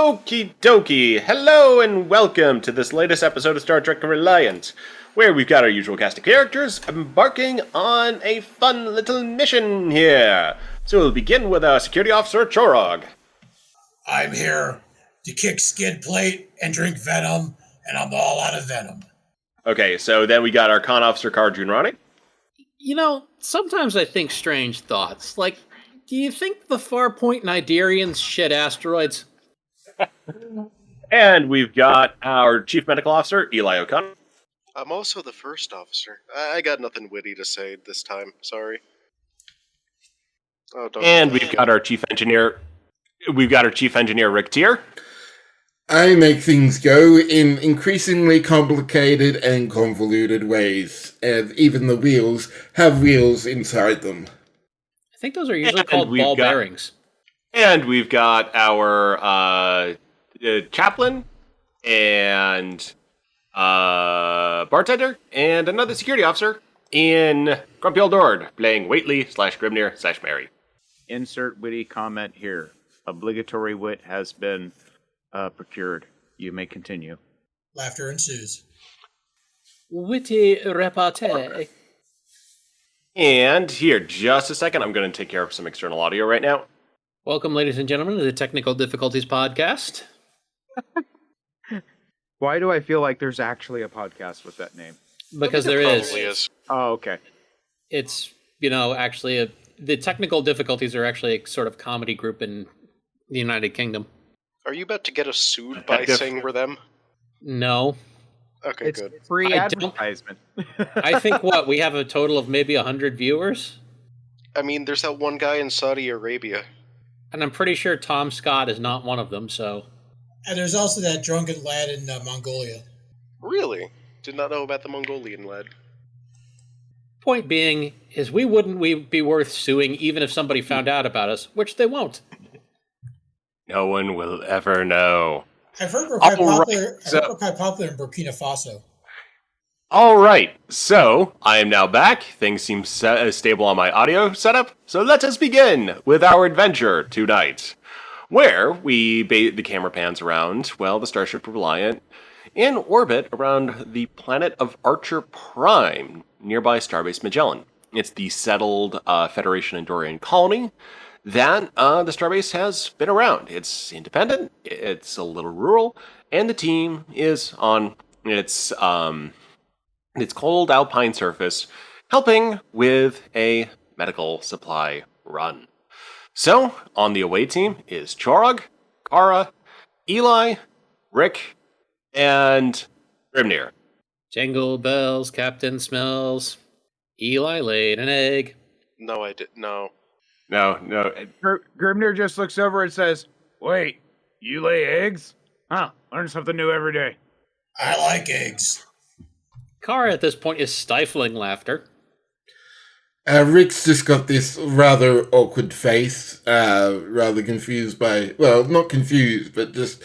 Okie dokie. Hello and welcome to this latest episode of Star Trek Reliant, where we've got our usual cast of characters embarking on a fun little mission here. So we'll begin with our security officer, Chorog. I'm here to kick skid plate and drink venom, and I'm all out of venom. Okay, so then we got our con officer, Kara Junrani. You know, sometimes I think strange thoughts. Like, do you think the Farpoint Nidarians shit asteroids? And we've got our chief medical officer, Eli O'Connor. I'm also the first officer. I got nothing witty to say this time. Sorry. Oh, don't. And we've got our chief engineer. Rick Tier. I make things go in increasingly complicated and convoluted ways, and even the wheels have wheels inside them. I think those are usually called ball bearings. And we've got our chaplain and bartender and another security officer in Grumpy Old Dord, playing Waitley/Grimnir/Mary. Insert witty comment here. Obligatory wit has been procured. You may continue. Laughter ensues. Witty repartee. And here, just a second, I'm going to take care of some external audio right now. Welcome, ladies and gentlemen, to the Technical Difficulties Podcast. Why do I feel like there's actually a podcast with that name? Because there Probably is. Oh, okay. It's, actually, the Technical Difficulties are actually a sort of comedy group in the United Kingdom. Are you about to get us sued by saying we're them? No. Okay, It's good. free I don't- advertisement. I think, we have a total of maybe 100 viewers? I mean, there's that one guy in Saudi Arabia. And I'm pretty sure Tom Scott is not one of them, so... And there's also that drunken lad in Mongolia. Really? Did not know about the Mongolian lad. Point being, is we wouldn't be worth suing even if somebody found out about us, which they won't. No one will ever know. I've heard we're quite popular. Right, so- I've heard we're quite popular in Burkina Faso. All right, so I am now back. Things seem stable on my audio setup, so let us begin with our adventure tonight, where the camera pans around, the Starship Reliant, in orbit around the planet of Archer Prime, nearby Starbase Magellan. It's the settled Federation Andorian colony that the Starbase has been around. It's independent, it's a little rural, and the team is on its cold alpine surface, helping with a medical supply run. So, on the away team is Chorog, Kara, Eli, Rick, and Grimnir. Jingle bells, Captain Smells. Eli laid an egg. No, I did. No. No. Grimnir just looks over and says, "Wait, you lay eggs? Huh, learn something new every day." I like eggs. Kara at this point is stifling laughter. Rick's just got this rather awkward face, rather confused by, not confused, but just,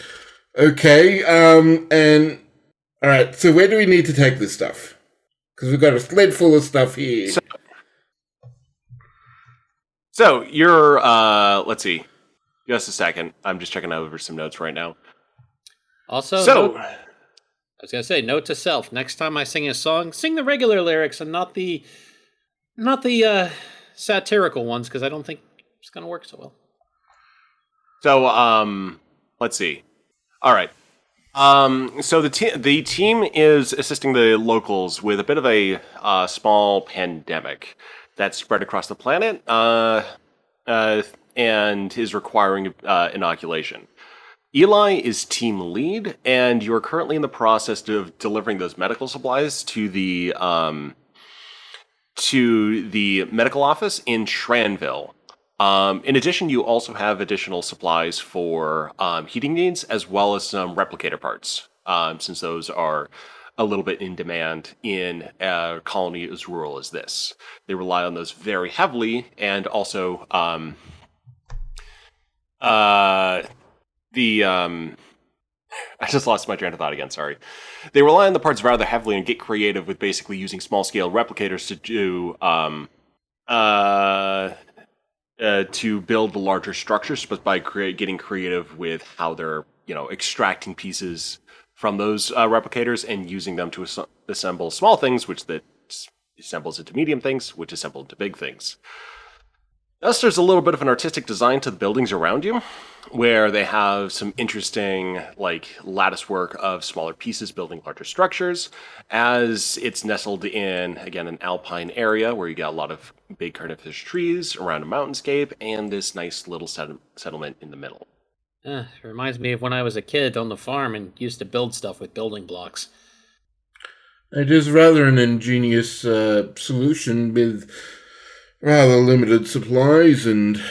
okay, and, alright, so where do we need to take this stuff? Because we've got a sled full of stuff here. So you're, let's see, just a second, I'm just checking over some notes right now. Also, I was going to say, note to self, next time I sing a song, sing the regular lyrics and not the satirical ones, because I don't think it's going to work so well. So, let's see. All right. So the team is assisting the locals with a bit of a small pandemic that's spread across the planet and is requiring inoculation. Eli is team lead, and you're currently in the process of delivering those medical supplies to the medical office in Shranville. In addition, you also have additional supplies for heating needs, as well as some replicator parts, since those are a little bit in demand in a colony as rural as this. They rely on those very heavily, and also I just lost my train of thought again, sorry. They rely on the parts rather heavily and get creative with basically using small-scale replicators to do to build the larger structures, but by getting creative with how they're extracting pieces from those replicators and using them to assemble small things, which that assembles into medium things, which assemble into big things. Thus, there's a little bit of an artistic design to the buildings around you, where they have some interesting, lattice work of smaller pieces building larger structures, as it's nestled in, again, an alpine area where you got a lot of big coniferous trees around a mountainscape, and this nice little settlement in the middle. It reminds me of when I was a kid on the farm and used to build stuff with building blocks. It is rather an ingenious solution with rather limited supplies and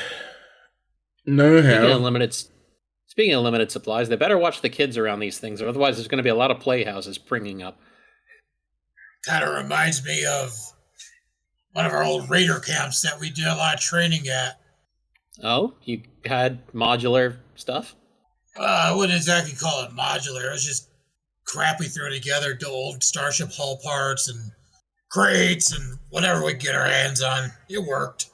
know-how. Speaking of limited supplies, they better watch the kids around these things, or otherwise there's going to be a lot of playhouses springing up. Kind of reminds me of one of our old raider camps that we did a lot of training at. Oh, you had modular stuff? I wouldn't exactly call it modular. It was just crap we threw together to old Starship hull parts and crates and whatever we could get our hands on. It worked.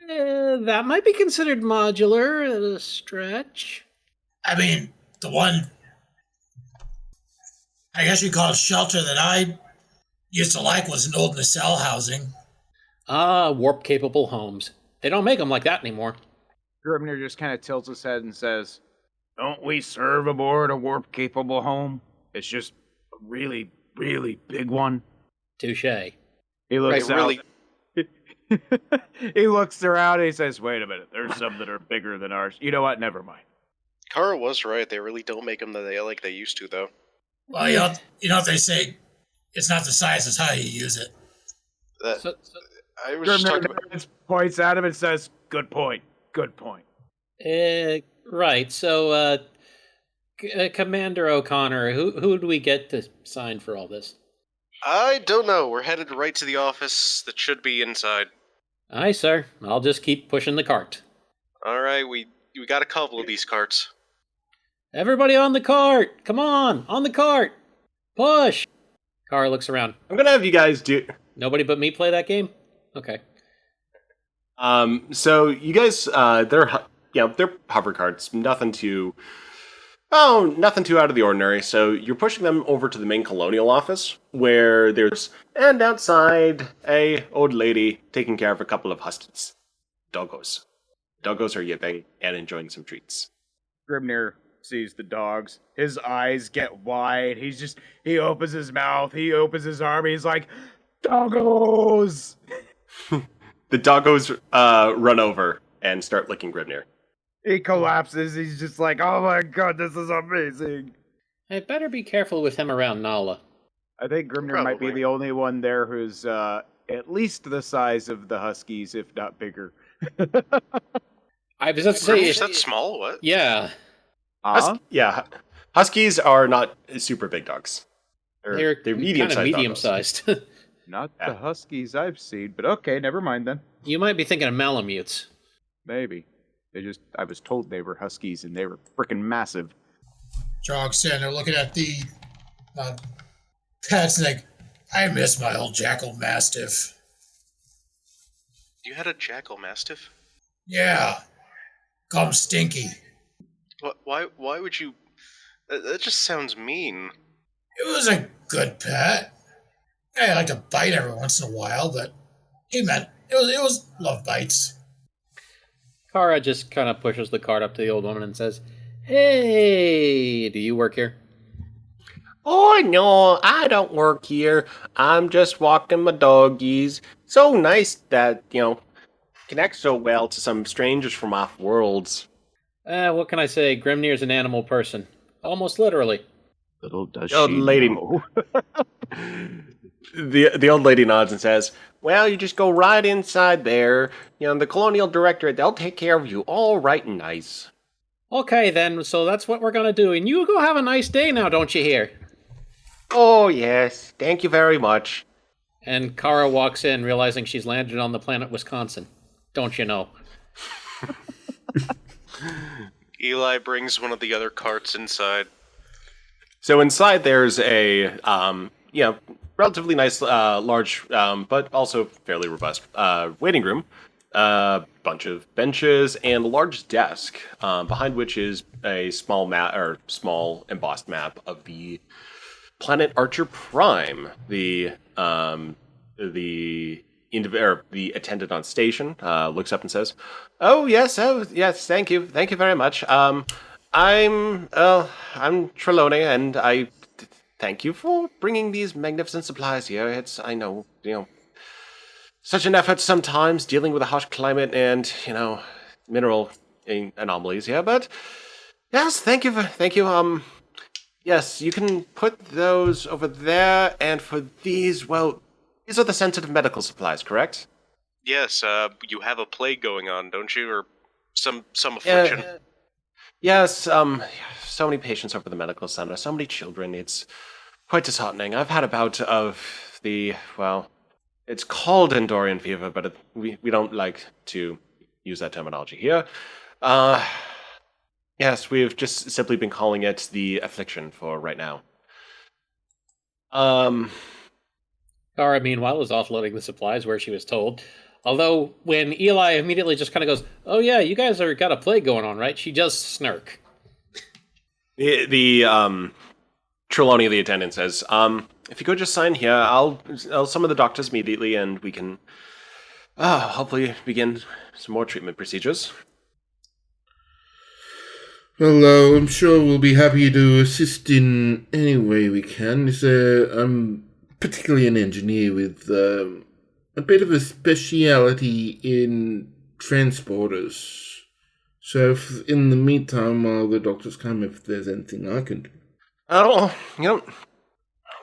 That might be considered modular at a stretch. I mean, the one, I guess you call it shelter that I used to like was an old nacelle housing. Ah, warp-capable homes. They don't make them like that anymore. Grimnir just kind of tilts his head and says, "Don't we serve aboard a warp-capable home? It's just a really, really big one." Touché. He looks Right, out. really. He looks around and he says, "Wait a minute. There's some that are bigger than ours. You know what? Never mind." Kara was right. They really don't make them like they used to, though. Well, you know what they say, it's not the size, it's how you use it. That, I was just talking about. Grimnir points at him and says, "Good point. Good point." Right. So, Commander O'Connor, who do we get to sign for all this? I don't know. We're headed right to the office that should be inside. Aye, sir. I'll just keep pushing the cart. All right, we got a couple of these carts. Everybody on the cart! Come on the cart! Push! Kara looks around. I'm gonna have you guys do. Nobody but me play that game? Okay. So you guys, they're hover carts, nothing too out of the ordinary. So you're pushing them over to the main colonial office, where and outside a old lady taking care of a couple of huskies, doggos. Doggos are yipping and enjoying some treats. Grimnir sees the dogs. His eyes get wide. He opens his mouth. He opens his arm. He's like, "Doggos!" The doggos run over and start licking Grimnir. He collapses. He's just like, "Oh my god, this is amazing." I better be careful with him around Nala. I think Grimnir might be Probably. the only one there who's at least the size of the Huskies, if not bigger. I was about to say... Is that small? What? Yeah. Huskies are not super big dogs. They're medium-sized. kind of medium-sized. Not the Huskies I've seen, but okay, never mind then. You might be thinking of Malamutes. Maybe. I was told they were Huskies and they were freaking massive. Jog saying they're looking at the pets like, I miss my old Jackal Mastiff. You had a Jackal Mastiff? Yeah. Call him Stinky. What? Why would you? That just sounds mean. It was a good pet. I like to bite every once in a while, but it was love bites. Kara just kind of pushes the cart up to the old woman and says, "Hey, do you work here?" Oh no, I don't work here. I'm just walking my doggies. So nice that, connect so well to some strangers from off worlds. What can I say? Grimnir's an animal person. Almost literally. Little does Old she lady. know. The old lady nods and says, "Well, you just go right inside there. The colonial directorate, they'll take care of you all right and nice." Okay, then, so that's what we're gonna do. And you go have a nice day now, don't you hear? Oh, yes. Thank you very much. And Kara walks in, realizing she's landed on the planet Wisconsin. Don't you know? Eli brings one of the other carts inside. So inside there's a, relatively nice, large, but also fairly robust waiting room. A bunch of benches and a large desk, behind which is a small map or small embossed map of the planet Archer Prime. The attendant on station looks up and says, oh yes, thank you very much. I'm Trelawney, and I thank you for bringing these magnificent supplies here. I know, such an effort sometimes dealing with a harsh climate and, mineral anomalies here, but yes, thank you. Yes, you can put those over there, and for these, well, these are the sensitive medical supplies, correct? Yes, you have a plague going on, don't you? Or some affliction. Yes, so many patients over the medical center, so many children, it's quite disheartening. I've had a bout of it's called Endorian fever, but we don't like to use that terminology here. Yes, we've just simply been calling it the affliction for right now. Kara, meanwhile, was offloading the supplies where she was told. Although, when Eli immediately just kind of goes, oh yeah, you guys are got a plague going on, right? She does snark. The Trelawney, the attendant, says, if you could just sign here, I'll summon the doctors immediately, and we can hopefully begin some more treatment procedures. Well, I'm sure we'll be happy to assist in any way we can. I'm particularly an engineer with a bit of a speciality in transporters. So if, in the meantime, while the doctors come, if there's anything I can do. Oh,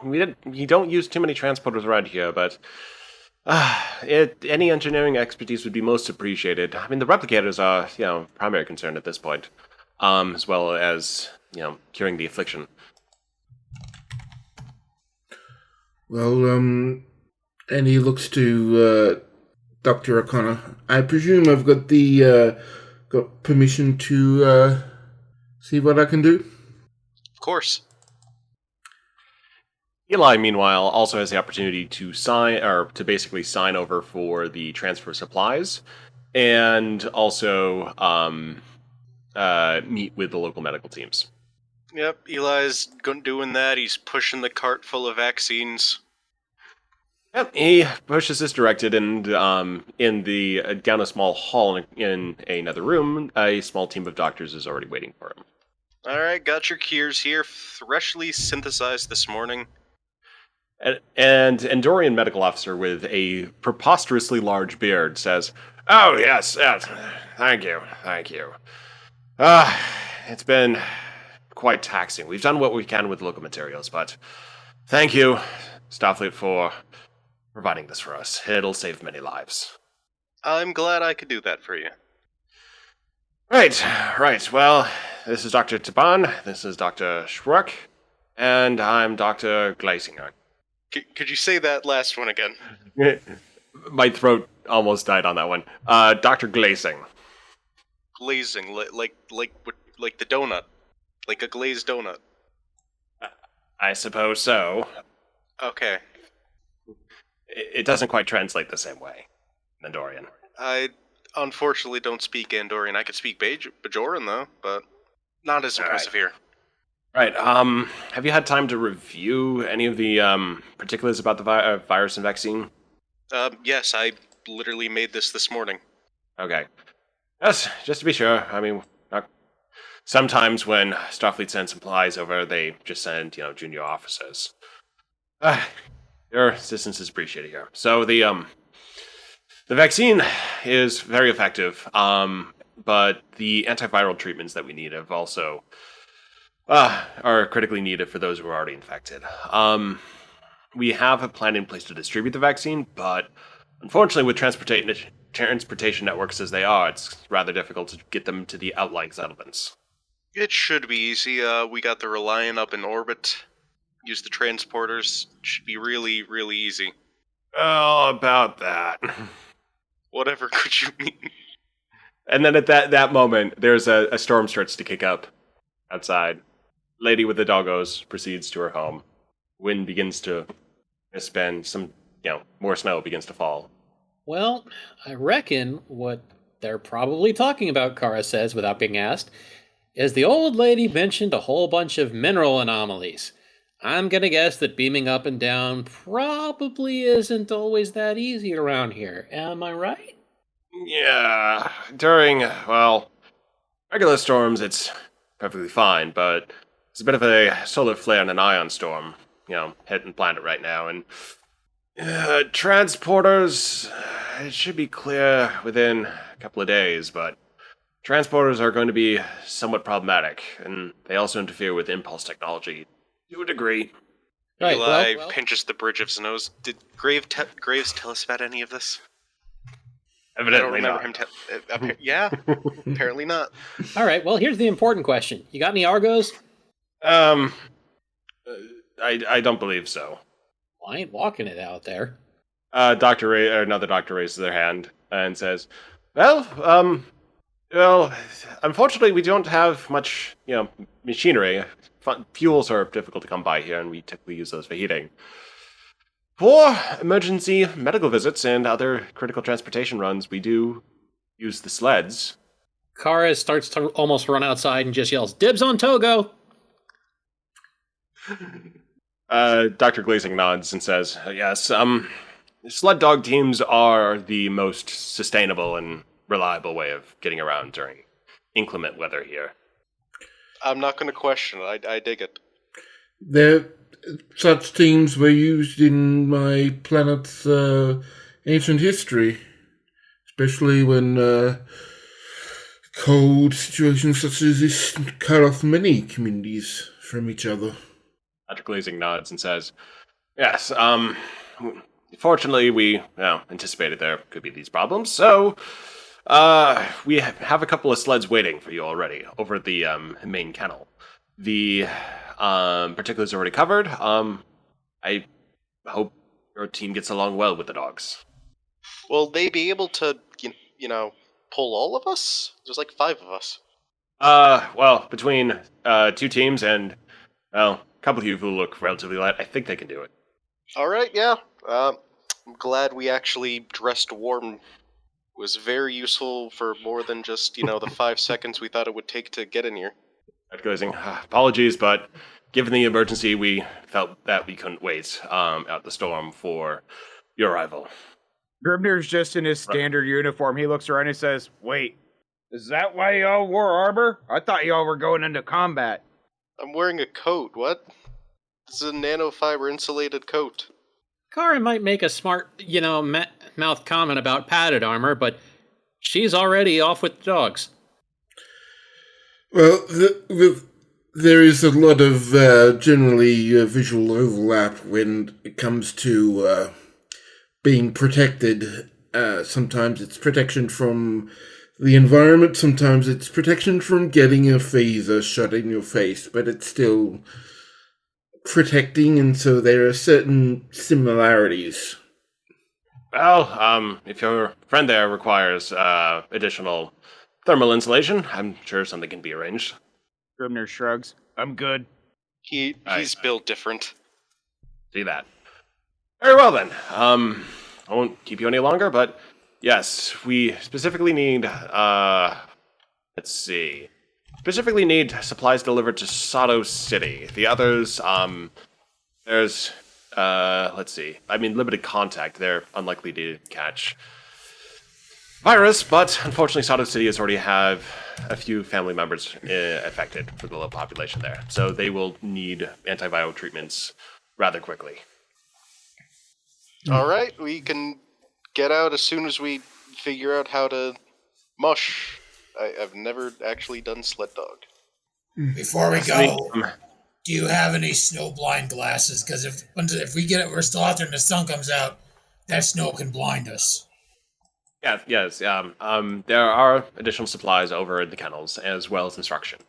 we don't use too many transporters around here, but any engineering expertise would be most appreciated. I mean, the replicators are, primary concern at this point, as well as, curing the affliction. Well, and he looks to Dr. O'Connor. I presume I've got permission to see what I can do? Of course. Eli, meanwhile, also has the opportunity to basically sign over for the transfer of supplies, and also meet with the local medical teams. Yep, Eli's doing that. He's pushing the cart full of vaccines. Yep, he pushes this directed, and down a small hall in another room, a small team of doctors is already waiting for him. Alright, got your cures here, freshly synthesized this morning. And Endorian medical officer with a preposterously large beard says, oh, yes, thank you. It's been quite taxing. We've done what we can with local materials, but thank you, Starfleet, for providing this for us. It'll save many lives. I'm glad I could do that for you. Right. Well, this is Dr. Taban, this is Dr. Schwark, and I'm Dr. Glasinger. Could you say that last one again? My throat almost died on that one. Dr. Glazing. Glazing, like the donut. Like a glazed donut. I suppose so. Okay. It doesn't quite translate the same way, Andorian. I unfortunately don't speak Andorian. I could speak Bajoran, though, but not as impressive here. Right, have you had time to review any of the particulars about the virus and vaccine? Yes, I literally made this morning. Okay. Yes, just to be sure. I mean, sometimes when Starfleet sends supplies over, they just send, junior officers. Your assistance is appreciated here. So the vaccine is very effective, but the antiviral treatments that we need have also are critically needed for those who are already infected. We have a plan in place to distribute the vaccine, but unfortunately with transportation networks as they are, it's rather difficult to get them to the outlying settlements. It should be easy. We got the Reliant up in orbit. Use the transporters. Should be really, really easy. Oh, about that. Whatever could you mean? And then at that moment, there's a storm starts to kick up outside. Lady with the doggos proceeds to her home. Wind begins to There's been some, more snow begins to fall. Well, I reckon what they're probably talking about, Kara says without being asked, is the old lady mentioned a whole bunch of mineral anomalies. I'm gonna guess that beaming up and down probably isn't always that easy around here. Am I right? Yeah, during, regular storms, it's perfectly fine, but it's a bit of a solar flare and an ion storm, hitting the planet right now, and transporters, it should be clear within a couple of days, but transporters are going to be somewhat problematic, and they also interfere with impulse technology to a degree. Right, Eli well, pinches the bridge of his nose. Did Graves tell us about any of this? I don't Evidently remember not. him. Yeah, apparently not. all right, well, here's the important question. You got any Argos? I don't believe so. Well, I ain't walking it out there. Another doctor raises their hand and says, "Well, unfortunately, we don't have much, machinery. Fuels are difficult to come by here, and we typically use those for heating. For emergency medical visits and other critical transportation runs, we do use the sleds." Kara starts to almost run outside and just yells, "Dibs on Togo!" Dr. Glazing nods and says, "Yes, sled dog teams are the most sustainable and reliable way of getting around during inclement weather here." I'm not going to question it. I dig it. Such teams were used in my planet's ancient history, especially when cold situations such as this cut off many communities from each other. Dr. Glazing nods and says, "Yes, fortunately, we anticipated there could be these problems, so we have a couple of sleds waiting for you already over at the main kennel. The particulars are already covered. I hope your team gets along well with the dogs." Will they be able to, pull all of us? There's like 5 of us. Between 2 teams and, a couple of you who look relatively light, I think they can do it. All right, yeah. I'm glad we actually dressed warm. It was very useful for more than just, the 5 seconds we thought it would take to get in here. Dr. Glazing, apologies, but given the emergency, we felt that we couldn't wait out the storm for your arrival. Grimner's just in his standard uniform. He looks around and says, "Wait, is that why y'all wore armor? I thought y'all were going into combat." I'm wearing a coat, what? This is a nanofiber insulated coat. Kara might make a smart, mouth comment about padded armor, but she's already off with the dogs. Well, there is a lot of generally visual overlap when it comes to being protected. Sometimes it's protection from the environment, sometimes it's protection from getting a phaser shot in your face, but it's still protecting, and so there are certain similarities. Well, if your friend there requires additional thermal insulation, I'm sure something can be arranged. Grimner shrugs. "I'm good." He's built different. See that. Very well then. I won't keep you any longer, but yes, we specifically need, specifically need supplies delivered to Sato City. The others, there's, limited contact. They're unlikely to catch virus, but unfortunately Sato City has already have a few family members affected for the low population there. So they will need antiviral treatments rather quickly. All right, we can get out as soon as we figure out how to mush. I've never actually done sled dog. Before we go, do you have any snow blind glasses? Because if we get it, we're still out there and the sun comes out, that snow can blind us. Yes. There are additional supplies over in the kennels, as well as instruction.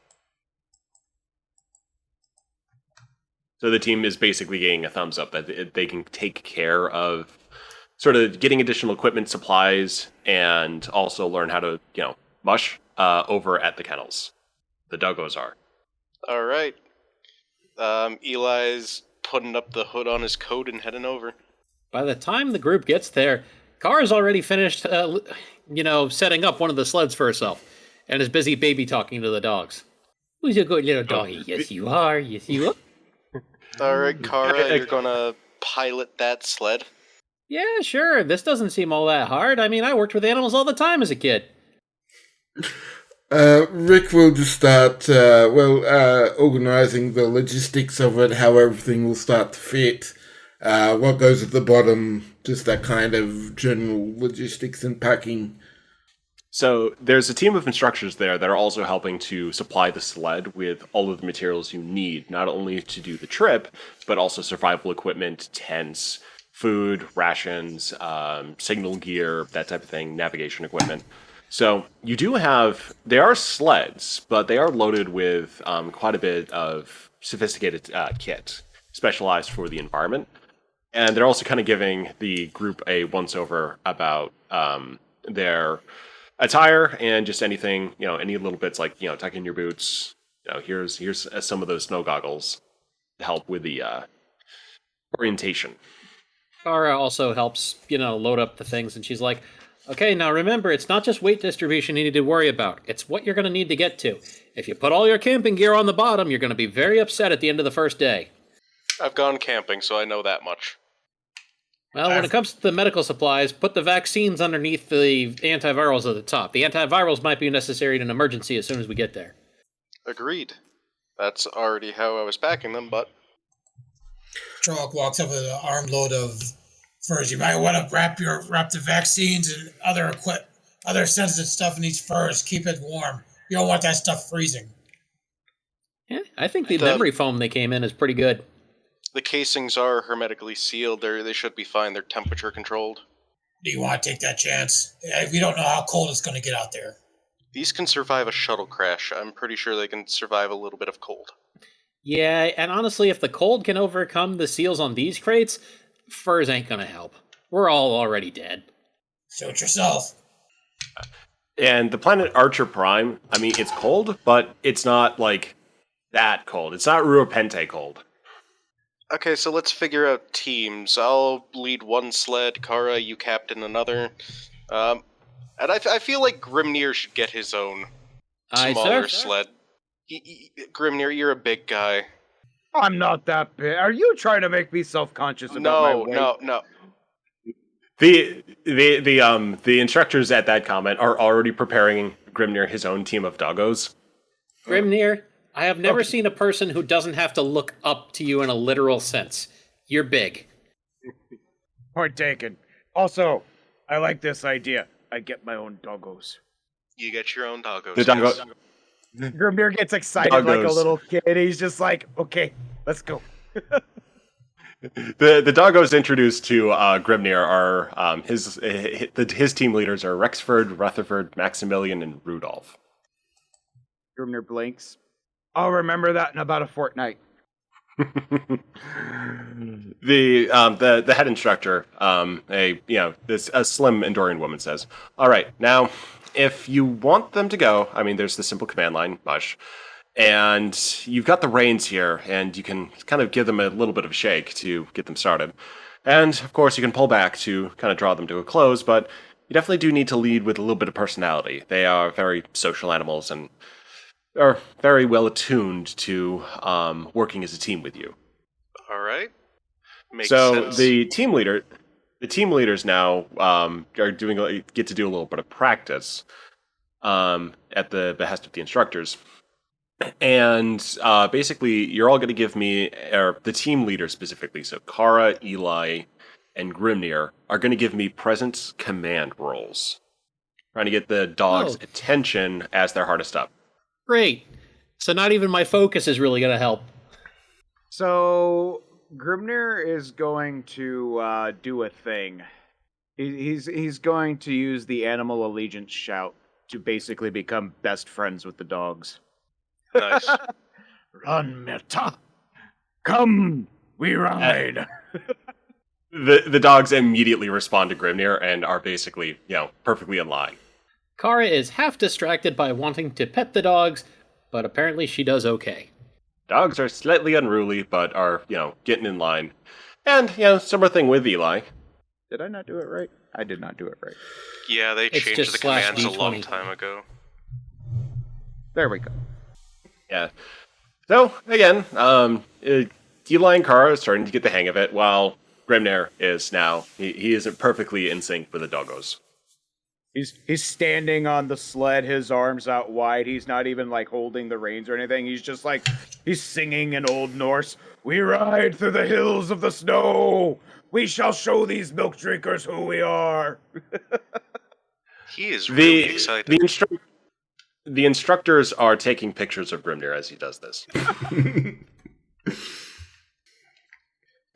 So the team is basically getting a thumbs up that they can take care of sort of getting additional equipment, supplies, and also learn how to, mush over at the kennels. The doggos are. All right. Eli's putting up the hood on his coat and heading over. By the time the group gets there, Kara's already finished, setting up one of the sleds for herself, and is busy baby talking to the dogs. Who's a good little doggy? Yes, you are. Yes, you are. Alright, Kara, you're gonna pilot that sled. Yeah, sure. This doesn't seem all that hard. I mean, I worked with animals all the time as a kid. Rick will just start, organizing the logistics of it, how everything will start to fit, what goes at the bottom, just that kind of general logistics and packing. So there's a team of instructors there that are also helping to supply the sled with all of the materials you need, not only to do the trip, but also survival equipment, tents, food, rations, signal gear, that type of thing, navigation equipment. So you do have, they are sleds, but they are loaded with quite a bit of sophisticated kit, specialized for the environment. And they're also kind of giving the group a once-over about their attire and just anything, any little bits like, tuck in your boots. Here's some of those snow goggles to help with the orientation. Kara also helps, load up the things, and she's like, okay, now remember, it's not just weight distribution you need to worry about. It's what you're going to need to get to. If you put all your camping gear on the bottom, you're going to be very upset at the end of the first day. I've gone camping, so I know that much. Well, when it comes to the medical supplies, put the vaccines underneath the antivirals at the top. The antivirals might be necessary in an emergency as soon as we get there. Agreed. That's already how I was packing them, but... Trolloc walks up with an armload of furs. You might want to wrap the vaccines and other sensitive stuff in these furs. Keep it warm. You don't want that stuff freezing. Yeah, I think the memory foam they came in is pretty good. The casings are hermetically sealed. They should be fine. They're temperature controlled. Do you want to take that chance? We don't know how cold it's going to get out there. These can survive a shuttle crash. I'm pretty sure they can survive a little bit of cold. Yeah, and honestly, if the cold can overcome the seals on these crates, furs ain't gonna help. We're all already dead. Suit yourself. And the planet Archer Prime, I mean, it's cold, but it's not, that cold. It's not Ruapente cold. Okay, so let's figure out teams. I'll lead one sled, Kara, you captain another. And I feel like Grimnir should get his own smaller sled. Grimnir, you're a big guy. I'm not that big. Are you trying to make me self-conscious about my weight? No. The instructors at that comment are already preparing Grimnir his own team of doggos. Grimnir, I have never seen a person who doesn't have to look up to you in a literal sense. You're big. Point taken. Also, I like this idea. I get my own doggos. You get your own doggos. The doggo. Grimnir gets excited like a little kid. He's just like, okay, let's go. The doggos introduced to Grimnir are his team leaders are Rexford, Rutherford, Maximilian, and Rudolph. Grimnir blinks. I'll remember that in about a fortnight. The head instructor, a slim Endorian woman says, "All right, now, if you want them to go, I mean, there's the simple command line, mush, and you've got the reins here, and you can kind of give them a little bit of a shake to get them started, and of course you can pull back to kind of draw them to a close, but you definitely do need to lead with a little bit of personality. They are very social animals and are very well attuned to working as a team with you." All right. Makes so sense. the team leaders now get to do a little bit of practice at the behest of the instructors, and basically you're all going to give me, or the team leader specifically, so Kara, Eli, and Grimnir are going to give me presence command roles, trying to get the dogs' attention as they're hardest up. Great. So not even my focus is really going to help. So Grimnir is going to do a thing. He's going to use the animal allegiance shout to basically become best friends with the dogs. Nice. Run, Meta. Come, we ride. The dogs immediately respond to Grimnir and are basically, perfectly in line. Kara is half distracted by wanting to pet the dogs, but apparently she does okay. Dogs are slightly unruly, but are, getting in line. And, similar thing with Eli. Did I not do it right? I did not do it right. Yeah, they It's changed just the slash commands a long D20. time ago. There we go. Yeah. So, again, Eli and Kara are starting to get the hang of it, while Grimnir is now, he isn't perfectly in sync with the doggos. He's standing on the sled, his arms out wide. He's not even like holding the reins or anything. He's just like he's singing in Old Norse. We ride through the hills of the snow. We shall show these milk drinkers who we are. He is really excited. The instructors are taking pictures of Grimnir as he does this.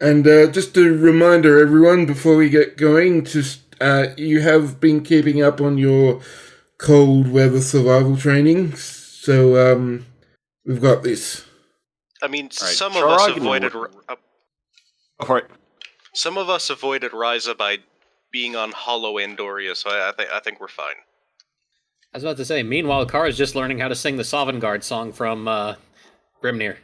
And just a reminder, everyone, before we get going, just you have been keeping up on your cold weather survival training, so we've got this. I mean, Right, some of us Chorog avoided. All right. Some of us avoided Ryza by being on Hollow Andoria, so I think we're fine. I was about to say, meanwhile, Kara's just learning how to sing the Sovngarde song from Grimnir.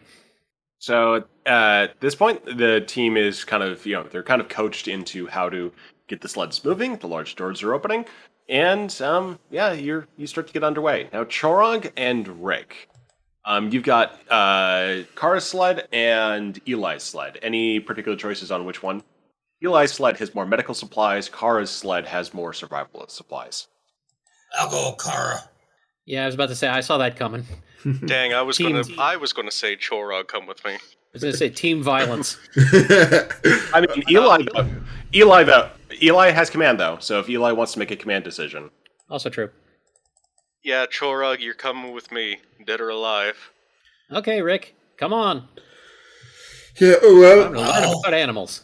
So at this point, the team is kind of, they're kind of coached into how to get the sleds moving. The large doors are opening, and you start to get underway. Now, Chorog and Rick, you've got Kara's sled and Eli's sled. Any particular choices on which one? Eli's sled has more medical supplies. Kara's sled has more survival supplies. I'll go Kara. Yeah, I was about to say, I saw that coming. Dang, I was Team- gonna say Chorog, come with me. I was going to say team violence. I mean, Eli has command, though, so if Eli wants to make a command decision. Also true. Yeah, Chorog, you're coming with me, dead or alive. Okay, Rick, come on. Yeah, I'm going to learn about animals.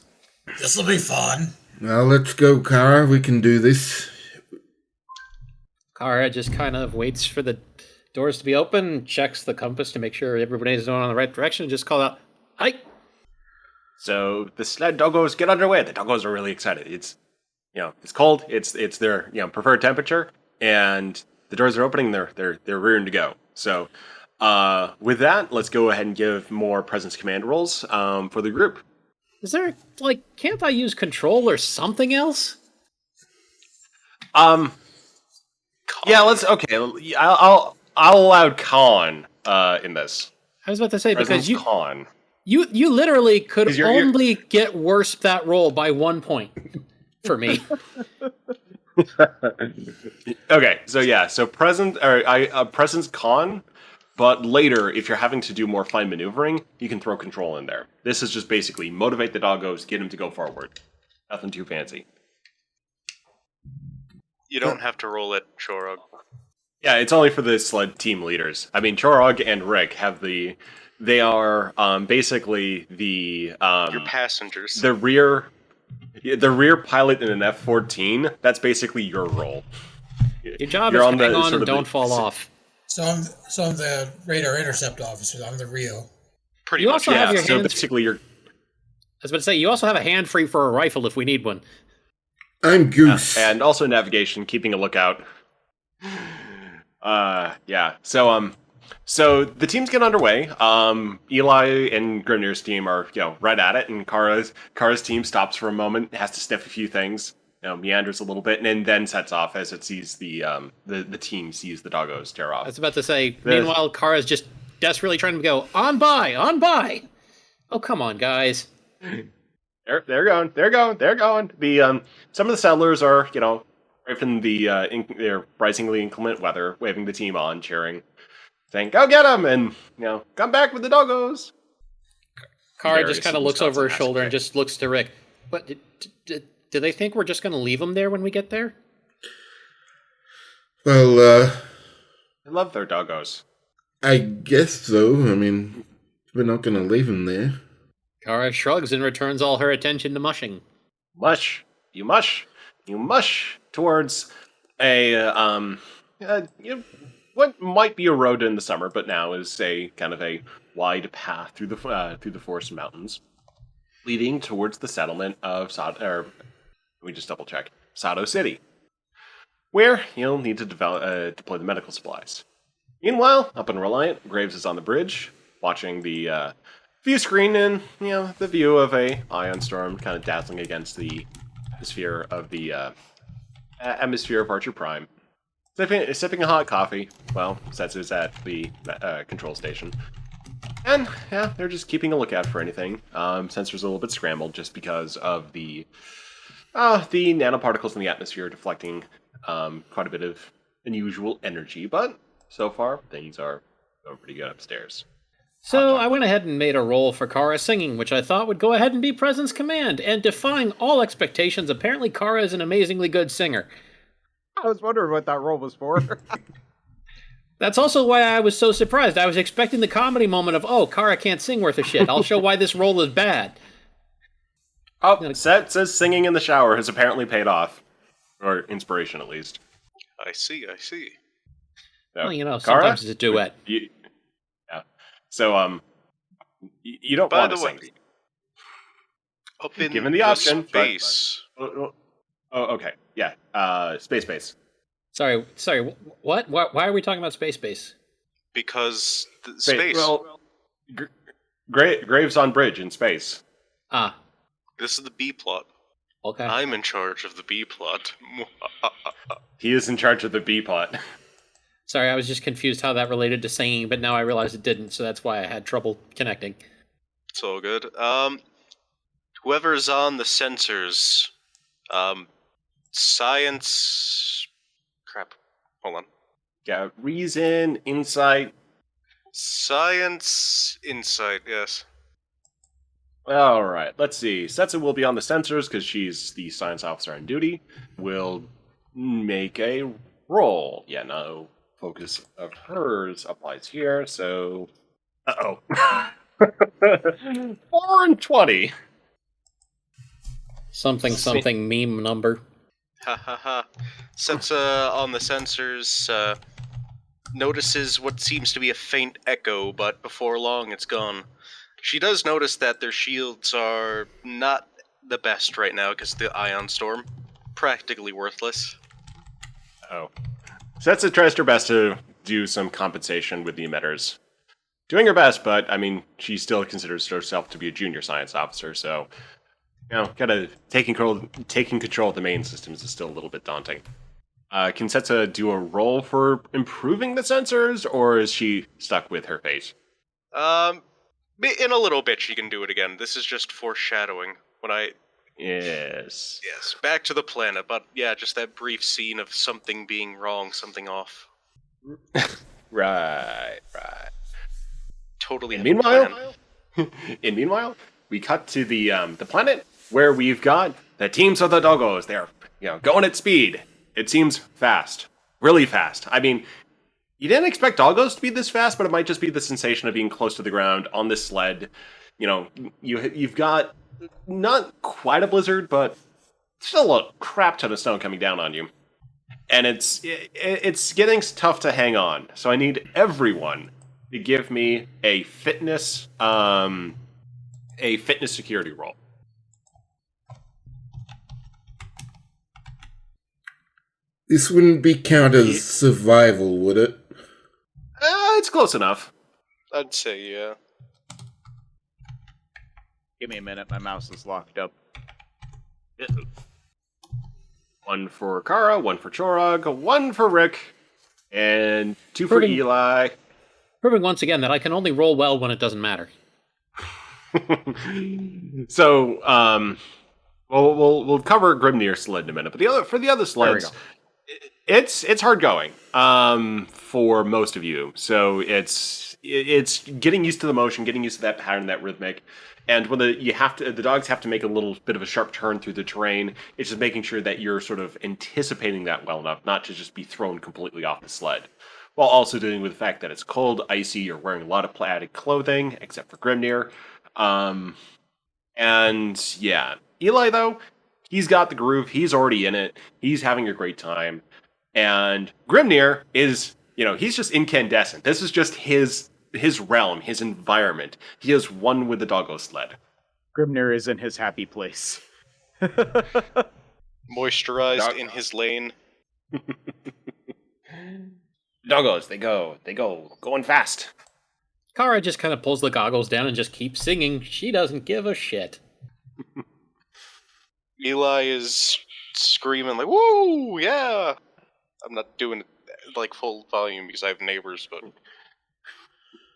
This will be fun. well, let's go, Kara. We can do this. Kara just kind of waits for the doors to be open, checks the compass to make sure everybody's going in the right direction, and just call out, "Hi!" So the sled doggos get underway. The doggos are really excited. It's cold. It's their preferred temperature, and the doors are opening. They're rearing to go. So with that, let's go ahead and give more presence command rolls for the group. Is there, can't I use control or something else? Yeah, I'll allow Khan in this. I was about to say, because Presence Khan. you literally could 'Cause you're- only get worse that roll by 1 point for me. Okay, so presence Khan, but later, if you're having to do more fine maneuvering, you can throw control in there. This is just basically motivate the doggos, get them to go forward. Nothing too fancy. You don't have to roll it, Chorog. Yeah, it's only for the sled team leaders. I mean, Chorog and Rick have they are basically the Your passengers. the rear pilot in an F-14. That's basically your role. Your job You're is on hang the on sort and of don't the- fall off. So I'm the radar intercept officer. I'm the Rio. Pretty You much. also have Yeah, your so hands. basically you're I was about to say, you also have a hand free for a rifle if we need one. I'm Goose. and also navigation, keeping a lookout. So the teams get underway. Eli and Grimnir's team are right at it, and Kara's team stops for a moment, has to sniff a few things, meanders a little bit, and then sets off as it sees the team sees the doggos tear I off. was about to say, meanwhile, Kara's just desperately trying to go, on by, on by. Oh, come on, guys. They're going. The some of the settlers are right from their risingly inclement weather, waving the team on, cheering, saying "Go get them!" and come back with the doggos. Kara Various just kind of looks over her Wisconsin shoulder and aspect. just looks to Rick. But do they think we're just going to leave them there when we get there? Well, I love their doggos. I guess so. I mean, we're not going to leave him there. Kara shrugs and returns all her attention to mushing. You mush towards a what might be a road in the summer, but now is a kind of a wide path through the forest and mountains, leading towards the settlement of let me just double check, Sado City, where you'll need to deploy the medical supplies. Meanwhile, up in Reliant, Graves is on the bridge, watching the view screen and the view of a ion storm kind of dazzling against the atmosphere of atmosphere of Archer Prime. Sipping a hot coffee. Well, since it's at the control station. And, yeah, they're just keeping a lookout for anything. Sensors a little bit scrambled just because of the nanoparticles in the atmosphere deflecting quite a bit of unusual energy. But, so far, things are going pretty good upstairs. So I went ahead and made a roll for Kara singing, which I thought would go ahead and be Presence Command. And defying all expectations, apparently Kara is an amazingly good singer. I was wondering what that roll was for. That's also why I was so surprised. I was expecting the comedy moment of, oh, Kara can't sing worth a shit. I'll show why this roll is bad. Oh, Set says singing in the shower has apparently paid off. Or inspiration, at least. I see. So, Well, Kara, sometimes it's a duet. Yeah. So, you don't By want the to way, sing. up in Given the option, space. Oh, okay. Yeah. Space base. Sorry, what? Why are we talking about space base? Because space. Well, Graves on bridge in space. Ah, This is the B plot. okay. I'm in charge of the B plot. He is in charge of the B plot. Sorry, I was just confused how that related to singing, but now I realize it didn't, so that's why I had trouble connecting. It's all good. Whoever's on the sensors, science. Crap. Hold on. Yeah, reason, insight. Science insight. Yes. All right, let's see. Setsu will be on the sensors because she's the science officer on duty. Will make a roll. Yeah, no focus of hers applies here, so... Uh-oh. 4 and 20. Something meme number. Ha ha ha. Setsa on the sensors notices what seems to be a faint echo, but before long it's gone. She does notice that their shields are not the best right now because the ion storm. Practically worthless. Oh. Setsu tries her best to do some compensation with the emitters. Doing her best, but, I mean, she still considers herself to be a junior science officer, so... kind of taking control of the main systems is still a little bit daunting. Can Setsa do a roll for improving the sensors, or is she stuck with her fate? In a little bit she can do it again. This is just foreshadowing. Yes. Yes, back to the planet, but yeah, just that brief scene of something being wrong, something off. Right. Totally. Meanwhile, we cut to the planet where we've got the teams of the doggos. They're going at speed. It seems fast, really fast. I mean, you didn't expect doggos to be this fast, but it might just be the sensation of being close to the ground on this sled. You've got not quite a blizzard, but still a crap ton of snow coming down on you, and it's getting tough to hang on. So I need everyone to give me a fitness security roll. This wouldn't be counted as survival, would it? It's close enough. I'd say, yeah. Give me a minute, my mouse is locked up. One for Kara, one for Chorog, one for Rick, and 2 for Eli. Proving once again that I can only roll well when it doesn't matter. So, we'll cover Grimnir sled in a minute, but for the other sleds, it's hard going for most of you. So it's getting used to the motion, getting used to that pattern, that rhythmic. And when the dogs have to make a little bit of a sharp turn through the terrain, it's just making sure that you're sort of anticipating that well enough, not to just be thrown completely off the sled. While also dealing with the fact that it's cold, icy, you're wearing a lot of padded clothing, except for Grimnir. And yeah, Eli though, he's got the groove, he's already in it, he's having a great time. And Grimnir is, he's just incandescent. This is just his realm, his environment. He is one with the doggo sled. Grimnir is in his happy place. Moisturized in his lane. Doggos, they go, going fast. Kara just kind of pulls the goggles down and just keeps singing. She doesn't give a shit. Eli is screaming like, "Woo, yeah!" I'm not doing it like full volume because I have neighbors, but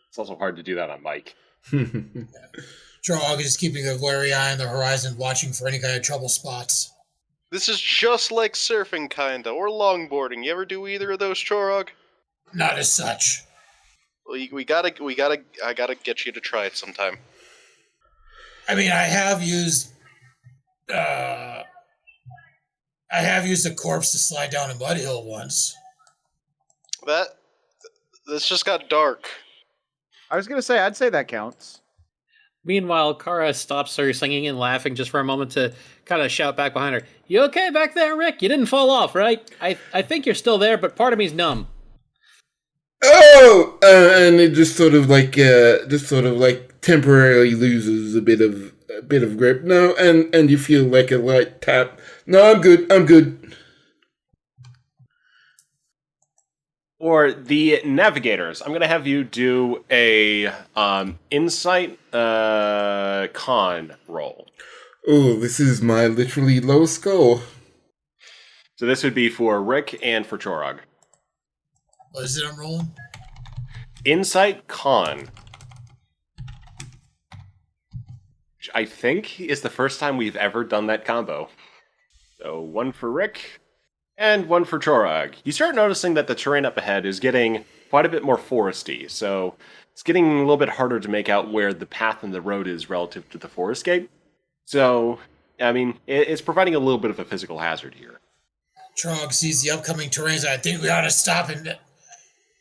It's also hard to do that on mic. Trog is keeping a wary eye on the horizon, watching for any kind of trouble spots. this is just like surfing, kinda, or longboarding. You ever do either of those, Chorog? Not as such. Well, I gotta get you to try it sometime. I mean, I have used a corpse to slide down a mud hill once. This just got dark. I was gonna say, I'd say that counts. Meanwhile, Kara stops her singing and laughing just for a moment to kind of shout back behind her. You okay back there, Rick? You didn't fall off, right? I think you're still there, but part of me's numb. Oh, and it just sort of like temporarily loses a bit of grip. No, and you feel like a light tap. No, I'm good. For the navigators, I'm going to have you do a insight con roll. Oh, this is my literally low score. So this would be for Rick and for Chorog. What is it I'm rolling? Insight con. Which I think is the first time we've ever done that combo. So one for Rick and one for Chorog. You start noticing that the terrain up ahead is getting quite a bit more foresty, so it's getting a little bit harder to make out where the path and the road is relative to the forest gate. So, I mean, it's providing a little bit of a physical hazard here. Trog sees the upcoming terrain, so I think we ought to stop and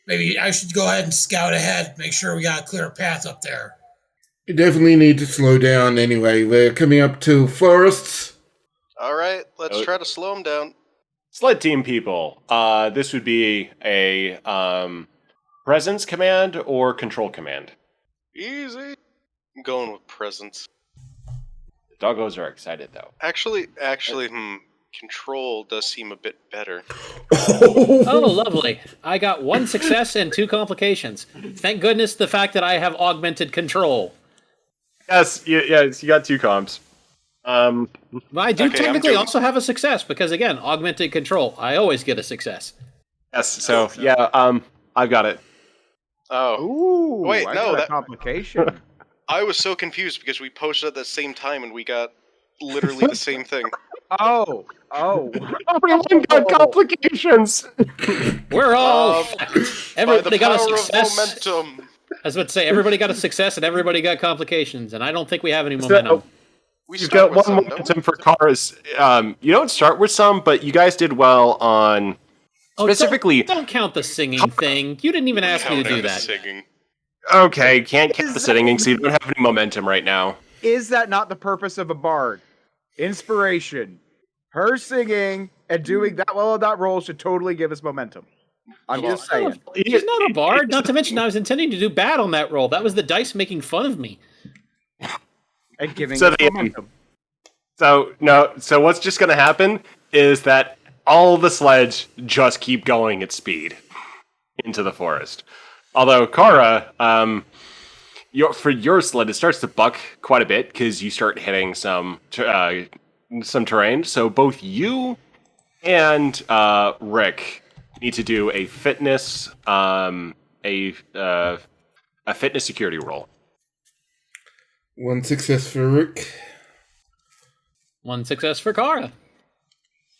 maybe I should go ahead and scout ahead, make sure we got a clear path up there. You definitely need to slow down anyway. We're coming up to forests. Alright, let's try to slow him down. Sled team people, this would be a presence command or control command. Easy. I'm going with presence. The doggos are excited, though. Actually, control does seem a bit better. Oh, lovely. I got 1 success and 2 complications. Thank goodness the fact that I have augmented control. Yes, you got 2 comps. Well, I do Okay, technically also have a success, because again, augmented control. I always get a success. Yes, so, yeah, I've got it. Oh. Ooh, Wait, I no, got a that- complication. I was so confused because we posted at the same time and we got literally the same thing. Oh. Everyone got complications! We're all everybody By the got a power of success. momentum. I was about to say everybody got a success and everybody got complications, and I don't think we have any momentum. We You've start got with one some, momentum for cars. You don't start with some, but you guys did well on... Specifically... Don't count the singing thing. You didn't even ask me to do that. Singing. Okay, can't count the sitting, so you don't have any momentum right now. Is that not the purpose of a bard? Inspiration. Her singing and doing that well on that roll should totally give us momentum. I'm just saying. She's not a bard. Not to mention, I was intending to do bad on that roll. That was the dice making fun of me. And giving So us the- momentum. So what's just going to happen is that all the sleds just keep going at speed into the forest. Although Kara, for your sled, it starts to buck quite a bit because you start hitting some terrain. So both you and Rick need to do a fitness fitness security roll. 1 success for Rick. 1 success for Kara.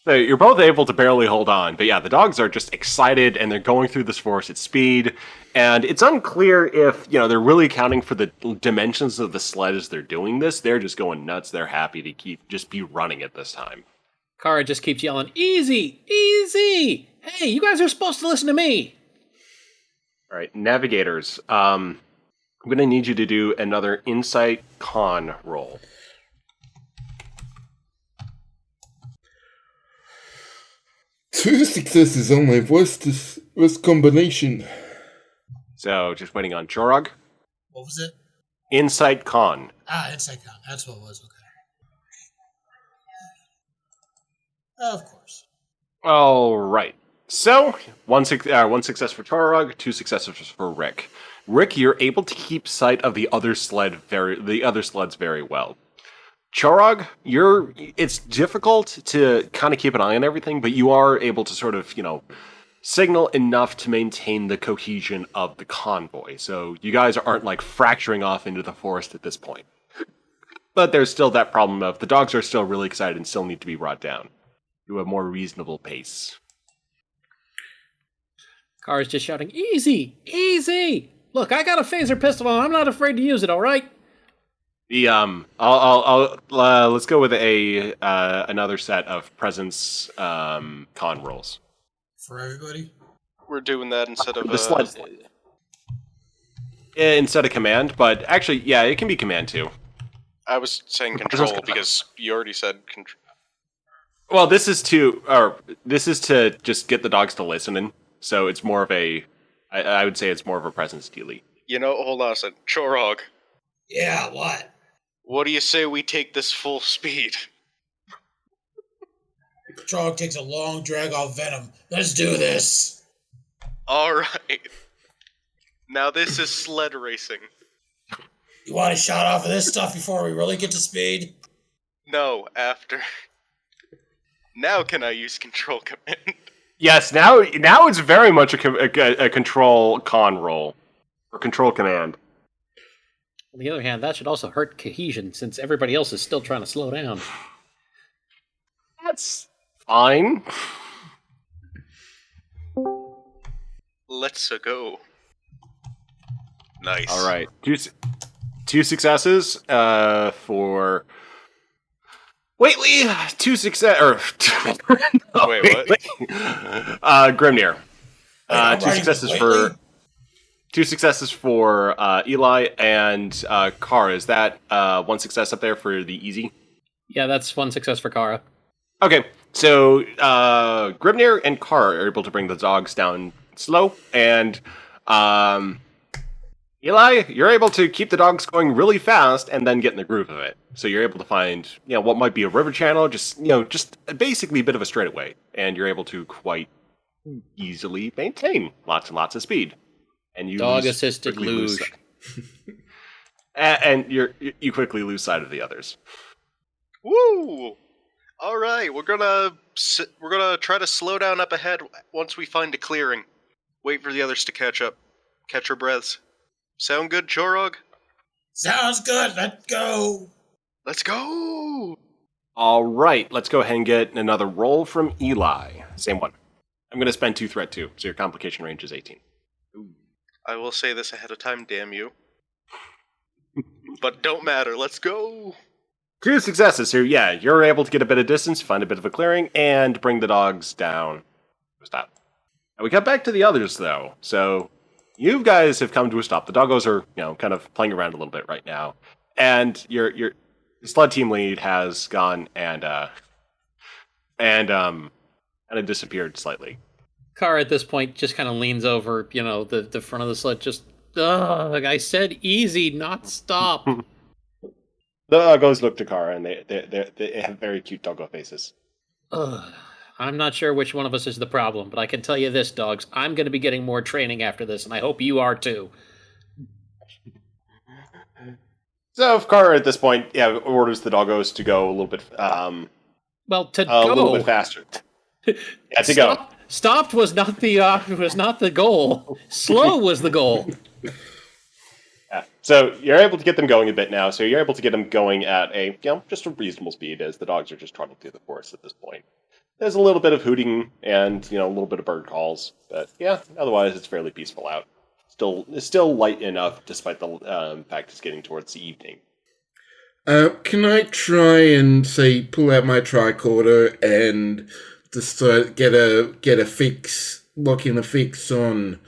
So you're both able to barely hold on, but yeah, the dogs are just excited and they're going through this forest at speed, and it's unclear if they're really accounting for the dimensions of the sled as they're doing this. They're just going nuts. They're happy to just be running it this time. Kara just keeps yelling, "Easy, easy! Hey, you guys are supposed to listen to me." All right, navigators. I'm going to need you to do another insight con roll. Two successes on my worst combination. So just waiting on Chorog. What was it? Insight con. Insight con. That's what it was. Okay. Of course. All right. So one success for Chorog, 2 successes for Rick. Rick, you're able to keep sight of the other sleds very well. Chorog, it's difficult to kind of keep an eye on everything, but you are able to sort of, signal enough to maintain the cohesion of the convoy. So you guys aren't like fracturing off into the forest at this point. But there's still that problem of the dogs are still really excited and still need to be brought down to a more reasonable pace. Kara's just shouting, "Easy! Easy! Look, I got a phaser pistol and I'm not afraid to use it, alright?" Let's go with another set of presence con rolls. For everybody? We're doing that instead of the sled. Instead of command, but actually, yeah, it can be command too. I was saying control because you already said control. Well, this is to just get the dogs to listen, and so it's more of I would say it's more of a presence dealie. Hold on a second. Chorog. Yeah, what? What do you say we take this full speed? Chorog takes a long drag off Venom. Let's do this. Alright. Now this is sled racing. You want a shot off of this stuff before we really get to speed? No, after. Now can I use control command? Yes, now it's very much a control con roll or control command. On the other hand, that should also hurt cohesion, since everybody else is still trying to slow down. That's fine. Let's go. Nice. All right, two successes for. Wait, two success or no, wait, what? Grimnir. Two successes for Eli and Kara. Is that one success up there for the easy? Yeah, that's one success for Kara. Okay, so Grimnir and Kara are able to bring the dogs down slow, and Eli, you're able to keep the dogs going really fast and then get in the groove of it. So you're able to find, what might be a river channel, just basically a bit of a straightaway, and you're able to quite easily maintain lots and lots of speed. And you dog-assisted luge. And you quickly lose sight of the others. Woo! All right, we're gonna try to slow down up ahead once we find a clearing. Wait for the others to catch up. Catch our breaths. Sound good, Chorog? Sounds good. Let's go. Let's go! All right, let's go ahead and get another roll from Eli. Same one. I'm going to spend 2 threat too, so your complication range is 18. Ooh. I will say this ahead of time, damn you. But don't matter, let's go! 2 successes, so yeah, you're able to get a bit of distance, find a bit of a clearing, and bring the dogs down. Stop. And we cut back to the others, though. So you guys have come to a stop. The doggos are, kind of playing around a little bit right now. And your sled team lead has gone and disappeared slightly. Kara at this point just kind of leans over, the front of the sled, just, ugh, I said easy, not stop. The doggos look to Kara, and they have very cute doggo faces. Ugh. I'm not sure which one of us is the problem, but I can tell you this, dogs. I'm going to be getting more training after this, and I hope you are too. So, if Kara at this point, orders the doggos to go a little bit, go a little bit faster. Yeah, to go. Stopped was not the goal. Slow was the goal. Yeah. So you're able to get them going a bit now. So you're able to get them going at a just a reasonable speed, as the dogs are just trotting through the forest at this point. There's a little bit of hooting and a little bit of bird calls, but yeah, otherwise it's fairly peaceful out. It's still light enough, despite the fact it's getting towards the evening. Can I try and pull out my tricorder and just get a fix, lock in a fix on,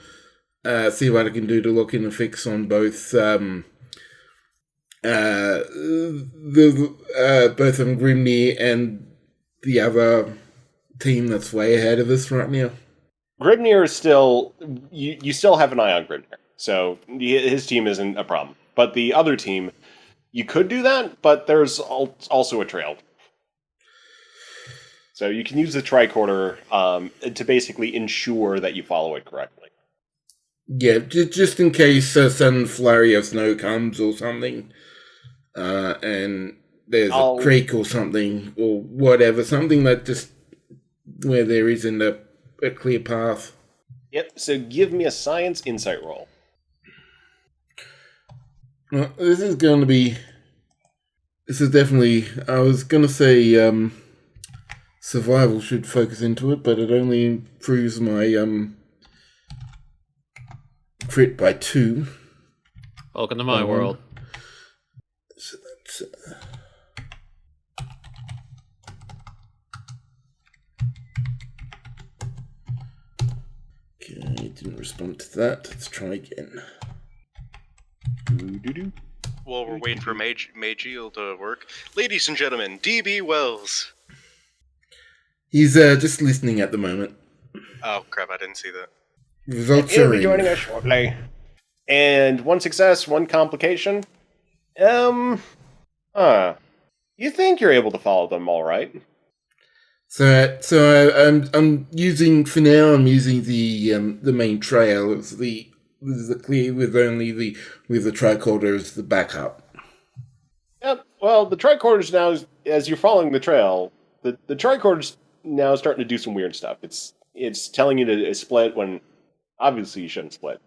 see what I can do to lock in a fix on both both of Grimnir and the other team that's way ahead of us right now? Grimnir is still... You still have an eye on Grimnir, so his team isn't a problem. But the other team, you could do that, but there's also a trail. So you can use the tricorder to basically ensure that you follow it correctly. Yeah, just in case a sudden flurry of snow comes or something, and there's a creek or something or whatever, something that just where there isn't a clear path. Yep, so give me a science insight roll. Well, this is definitely, I was going to say survival should focus into it, but it only improves my crit by 2. Welcome to my world. So that's... Okay, didn't respond to that. Let's try again. While we're waiting for Magiel to work, ladies and gentlemen, DB Wells. He's just listening at the moment. Oh crap! I didn't see that. Results He'll are be in. joining us shortly. And 1 success, 1 complication. You think you're able to follow them all right? I'm using for now. I'm using the main trail as the clear with only the tricorder as the backup. Yep. Well, the tricorder's now, as you're following the trail, the tricorder's now starting to do some weird stuff. It's telling you to split when obviously you shouldn't split.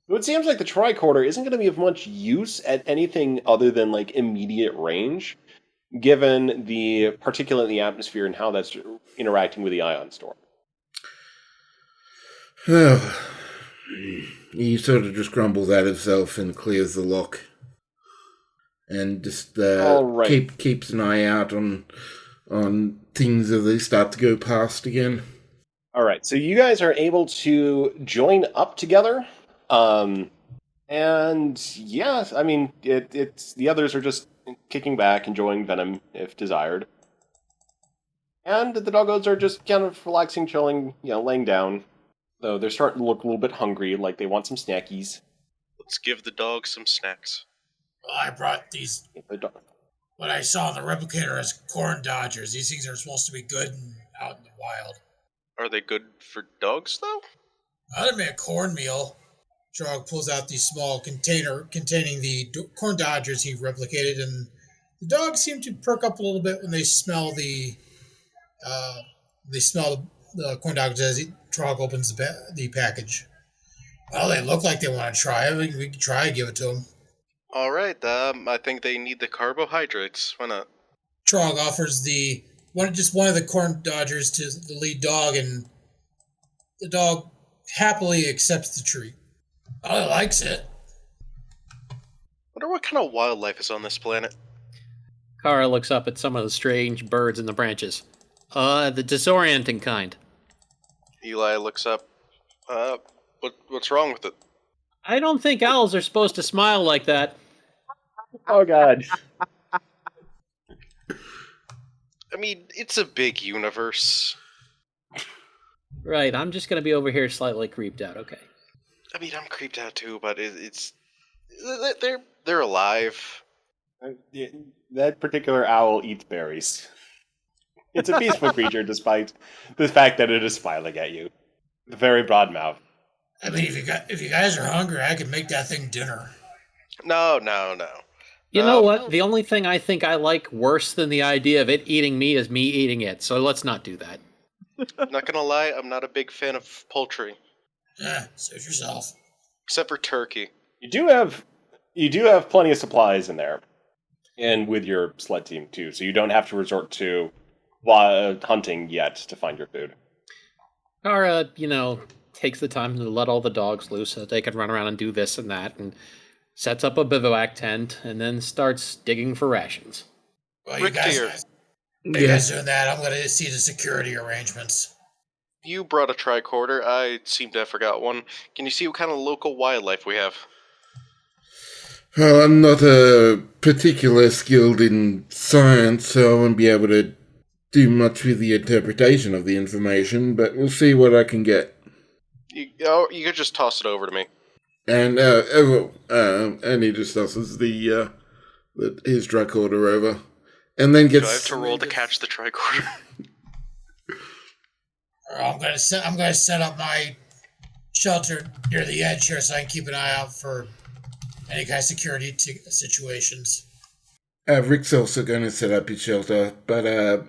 So it seems like the tricorder isn't going to be of much use at anything other than like immediate range, given the particulate in the atmosphere and how that's interacting with the ion storm. Oh, he sort of just grumbles at himself and clears the lock, and just keeps an eye out on things as they start to go past again. All right, so you guys are able to join up together. And yeah, I mean, it's the others are just kicking back, enjoying venom if desired. And the doggos are just kind of relaxing, chilling, laying down. Though they're starting to look a little bit hungry, like they want some snackies. Let's give the dog some snacks. Well, I brought these. What I saw in the replicator as corn dodgers. These things are supposed to be good and out in the wild. Are they good for dogs, though? I'd make a cornmeal. Trog pulls out the small container containing the corn dodgers he replicated, and the dogs seem to perk up a little bit when they smell the corn dodgers as Trog opens the package. Well, they look like they want to try it. We can try and give it to them. All right. I think they need the carbohydrates. Why not? Trog offers one of the corn dodgers to the lead dog, and the dog happily accepts the treat. Oh, he likes it. Wonder what kind of wildlife is on this planet. Kara looks up at some of the strange birds in the branches. The disorienting kind. Eli looks up. What's wrong with it? I don't think owls are supposed to smile like that. Oh, God. I mean, it's a big universe. Right, I'm just gonna be over here slightly creeped out, okay. I mean, I'm creeped out too, but they're alive. That particular owl eats berries. It's a peaceful creature, despite the fact that it is smiling at you. With a very broad mouth. I mean, if you guys are hungry, I could make that thing dinner. No. You know what? The only thing I think I like worse than the idea of it eating me is me eating it, so let's not do that. Not gonna lie, I'm not a big fan of poultry. Suit yourself. Except for turkey. You do have plenty of supplies in there. And with your sled team, too, so you don't have to resort to hunting yet to find your food. Kara, takes the time to let all the dogs loose so that they can run around and do this and that, and sets up a bivouac tent, and then starts digging for rations. Well, Rick here. You guys doing that? I'm going to see the security arrangements. You brought a tricorder. I seem to have forgot one. Can you see what kind of local wildlife we have? Well, I'm not particular skilled in science, so I won't be able to do much with the interpretation of the information, but we'll see what I can get. You could just toss it over to me. And he just tosses his tricorder over, and then gets. Do I have to roll to catch the tricorder? I'm gonna set up my shelter near the edge here so I can keep an eye out for any kind of security situations. Rick's also going to set up his shelter, but I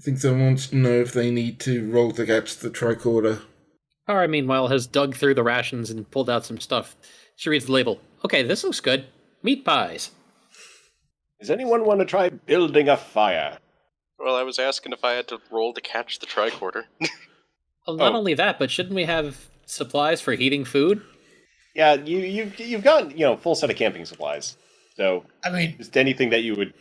think someone wants to know if they need to roll to catch the tricorder. Kara, meanwhile, has dug through the rations and pulled out some stuff. She reads the label. Okay, this looks good. Meat pies. Does anyone want to try building a fire? Well, I was asking if I had to roll to catch the tricorder. Well, not only that, but shouldn't we have supplies for heating food? Yeah, you've got full set of camping supplies. So I mean, just anything that you would.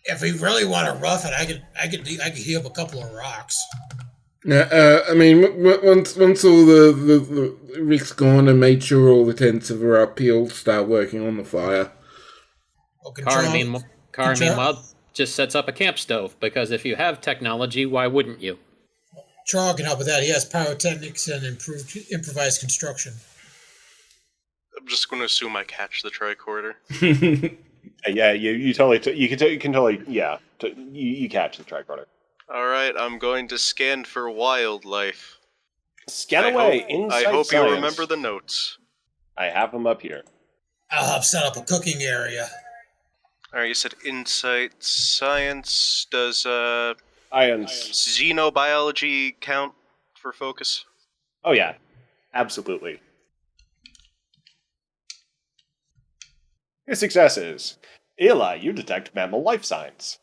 if we really want to rough it, I could heat up a couple of rocks. I mean, once all the Rick's gone and made sure all the tents are up, he'll start working on the fire. Well, Kara, meanwhile, just sets up a camp stove, because if you have technology, why wouldn't you? Charles can help with that. He has pyrotechnics and improvised construction. I'm just going to assume I catch the tricorder. Yeah, you catch the tricorder. All right, I'm going to scan for wildlife. Scan away. I hope you remember the notes. I have them up here. I'll help set up a cooking area. All right, you said insight science. Does Ions. xenobiology count for focus? Oh yeah, absolutely. Your successes. Eli, you detect mammal life signs.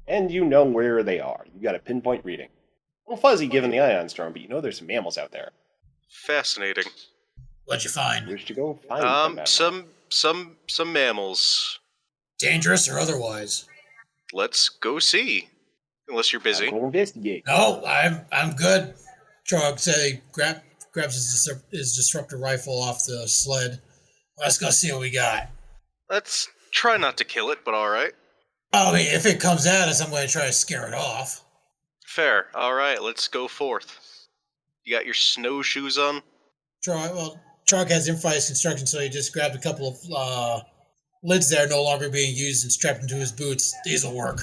And you know where they are. You got a pinpoint reading. A little fuzzy given the ion storm, but you know there's some mammals out there. Fascinating. What'd you find? Where'd you go find them? Some mammals. Dangerous or otherwise? Let's go see. Unless you're busy. Go investigate. No, I'm good. Trog said he grabs his disruptor rifle off the sled. Let's go see what we got. Let's try not to kill it, but all right. I mean, if it comes at us, I'm going to try to scare it off. Fair. All right, let's go forth. You got your snowshoes on? Trog has improvised construction, so he just grabbed a couple of lids there no longer being used and strapped into his boots. These will work.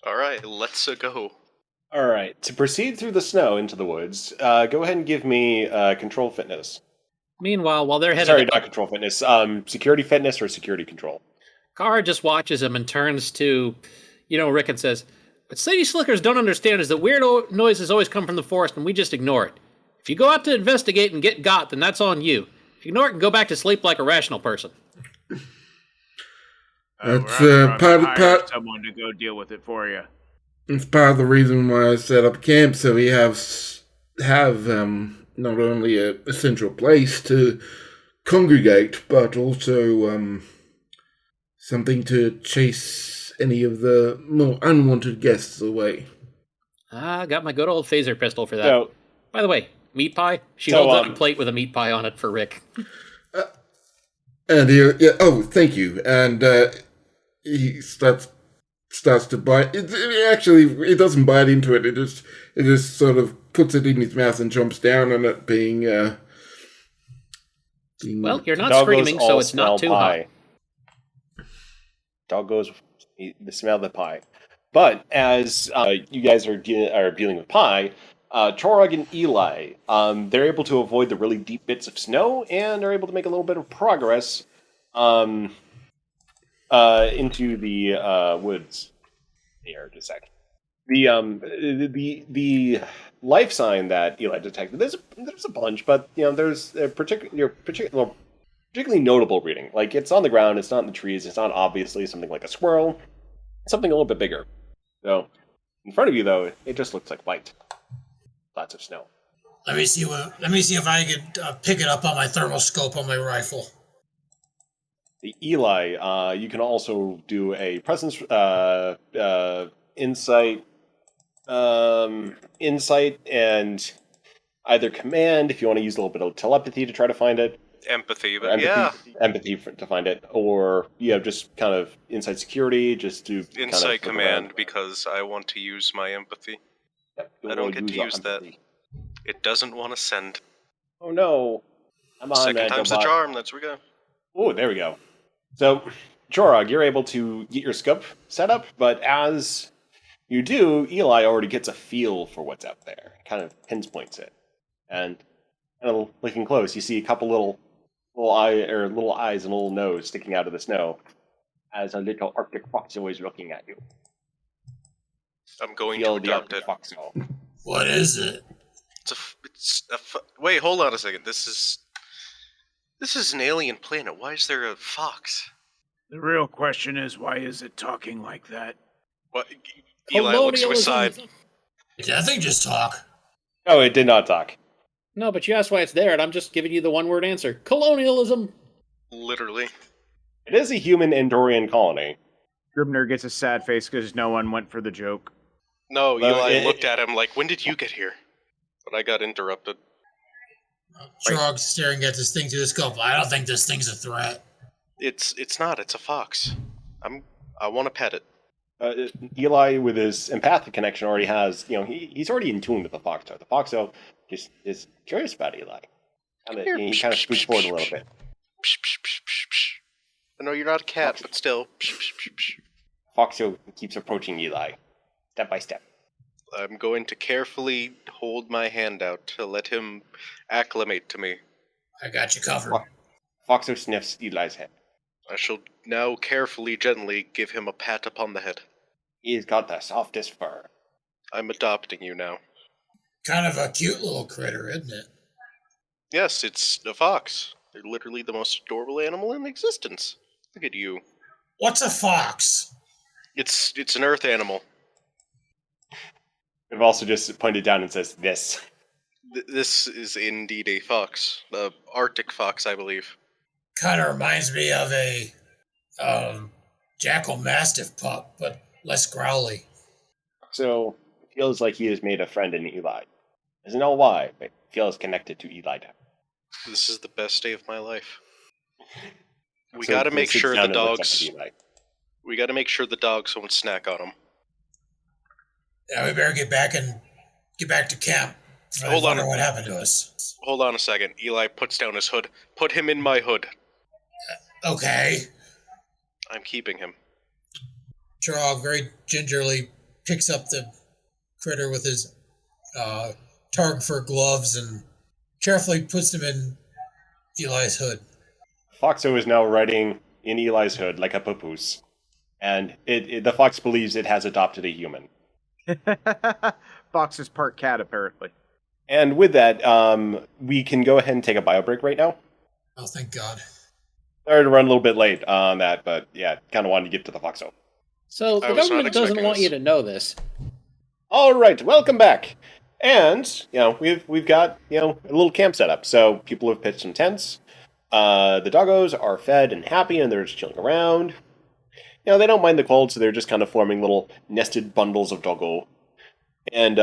All right, let's go. All right, to proceed through the snow into the woods, go ahead and give me control fitness. Meanwhile, while they're headed... Sorry, not control fitness. Security fitness or security control. Kara just watches him and turns to, Rick and says, "What City Slickers don't understand is that weird noises always come from the forest and we just ignore it. If you go out to investigate and get got, then that's on you. Ignore it and go back to sleep like a rational person." That's part someone to go deal with it for you. It's part of the reason why I set up camp, so we have not only a central place to congregate, but also something to chase any of the more unwanted guests away. I got my good old phaser pistol for that. So, by the way, meat pie? She holds out a plate with a meat pie on it for Rick. And thank you. And he starts to bite. It doesn't bite into it. It just sort of puts it in his mouth and jumps down on it, being well, you're not screaming, so it's not too hot. Dog goes the smell of the pie. But as you guys are dealing with pie, Chorog and Eli, they're able to avoid the really deep bits of snow and are able to make a little bit of progress into the woods. Here, just a sec. The life sign that Eli detected, there's a bunch, but there's a particularly notable reading. Like, it's on the ground, it's not in the trees, it's not obviously something like a squirrel. It's something a little bit bigger. So, in front of you, though, it just looks like white. Lots of snow. Let me see if I can pick it up on my thermoscope on my rifle. The Eli, you can also do a presence, insight, and either command if you want to use a little bit of telepathy to try to find it. Empathy, to find it, or just kind of insight security, just to insight command because I want to use my empathy. Yep, I don't get to use that. It doesn't want to send. Oh no! I'm on Second time's the charm. That's where we go. Oh, there we go. So, Chorog, you're able to get your scope set up, but as you do, Eli already gets a feel for what's out there. Kind of pinpoints it, and And looking close, you see a couple little eyes and a little nose sticking out of the snow, as a little Arctic foxo is looking at you. I'm going Feel to the adopt Arctic it. foxo. What is it? Wait, hold on a second. This is an alien planet. Why is there a fox? The real question is, why is it talking like that? What? Eli looks to his side. Did that thing just talk? Oh, it did not talk. No, but you asked why it's there, and I'm just giving you the one-word answer. Colonialism! Literally. It is a human Andorian colony. Grimner gets a sad face because no one went for the joke. No, Well, Eli looked at him like, when did you get here? But I got interrupted. Trog's staring at this thing through the scope. I don't think this thing's a threat. It's not. It's a fox. I want to pet it. Eli, with his empathic connection, already has, he's already in tune with the foxo. The foxo just is curious about Eli. He kind of scoots forward a little bit. Psh, psh, psh, psh, psh. I know you're not a cat, but still. Psh, psh, psh, psh. Foxo keeps approaching Eli, step by step. I'm going to carefully hold my hand out to let him acclimate to me. I got you covered. Foxo sniffs Eli's head. I shall now carefully, gently give him a pat upon the head. He's got the softest fur. I'm adopting you now. Kind of a cute little critter, isn't it? Yes, it's a fox. They're literally the most adorable animal in existence. Look at you. What's a fox? It's an earth animal. I've also just pointed down and says, this. This is indeed a fox. The Arctic fox, I believe. Kind of reminds me of a jackal mastiff pup, but less growly. So, it feels like he has made a friend in Eli. Doesn't know why, but feels connected to Eli. This is the best day of my life. We So gotta he make sits sure down the and looks up dogs. at Eli. We gotta make sure the dogs won't snack on him. Yeah, we better get back to camp. Hold on. What happened to us? Hold on a second. Eli puts down his hood. Put him in my hood. Okay. I'm keeping him. Chirag very gingerly picks up the critter with his targ fur gloves and carefully puts him in Eli's hood. Foxo is now riding in Eli's hood like a papoose. And the fox believes it has adopted a human. Fox is part cat, apparently. And with that, we can go ahead and take a bio break right now. Oh, thank God. Sorry to run a little bit late on that, but yeah, kind of wanted to get to the Foxo. So the I was not government doesn't expecting want this. you to know this. All right, welcome back. And we've got a little camp set up. So people have pitched some tents. The doggos are fed and happy, and they're just chilling around. They don't mind the cold, so they're just kind of forming little nested bundles of doggo. And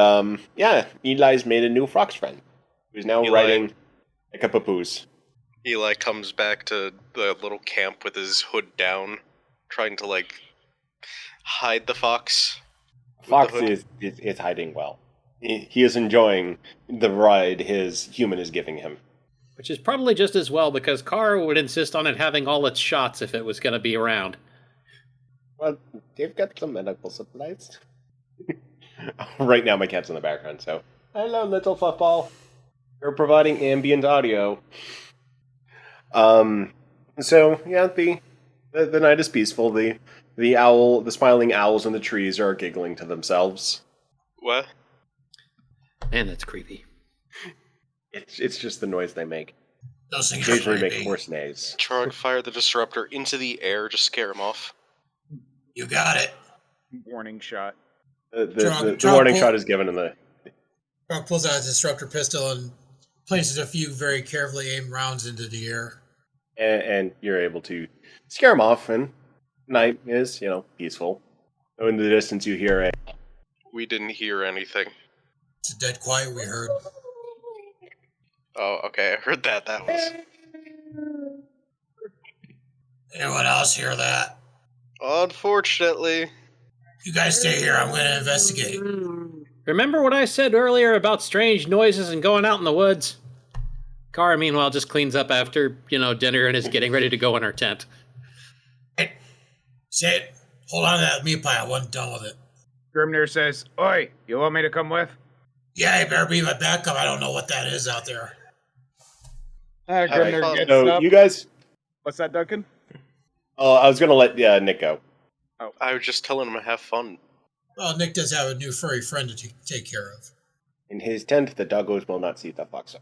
Eli's made a new fox friend, who's now Eli. riding like a papoose. Eli comes back to the little camp with his hood down, trying to, hide the fox. Fox the hood. is hiding well. He is enjoying the ride his human is giving him. Which is probably just as well, because Kara would insist on it having all its shots if it was going to be around. Well, they've got some medical supplies. Right now, my cat's in the background, so... Hello, little fluffball. We're providing ambient audio. So, yeah, the night is peaceful. The smiling owls in the trees are giggling to themselves. What? Man, that's creepy. It's just the noise they make. Those things are Occasionally make creepy. horse neighs. Trog fire the disruptor into the air to scare him off. You got it. Warning shot. The John warning Paul- shot is given in the... Trog pulls out his disruptor pistol and places a few very carefully aimed rounds into the air. And you're able to scare him off, and night is, peaceful. So in the distance you hear a... We didn't hear anything. It's a dead quiet, we heard. Oh, okay, I heard that. That was... Anyone else hear that? Unfortunately. You guys stay here, I'm going to investigate. Remember what I said earlier about strange noises and going out in the woods? Kara, meanwhile, just cleans up after, dinner and is getting ready to go in her tent. Hey, sit. Hold on to that meat pie, I wasn't done with it. Grimnir says, "Oi, you want me to come with?" Yeah, you better be my backup, I don't know what that is out there. Grimner fun. gets So up. you guys. What's that, Duncan? Oh, I was gonna let Nick go. I was just telling him to have fun. Well, Nick does have a new furry friend to take care of. In his tent, the doggos will not see the fox.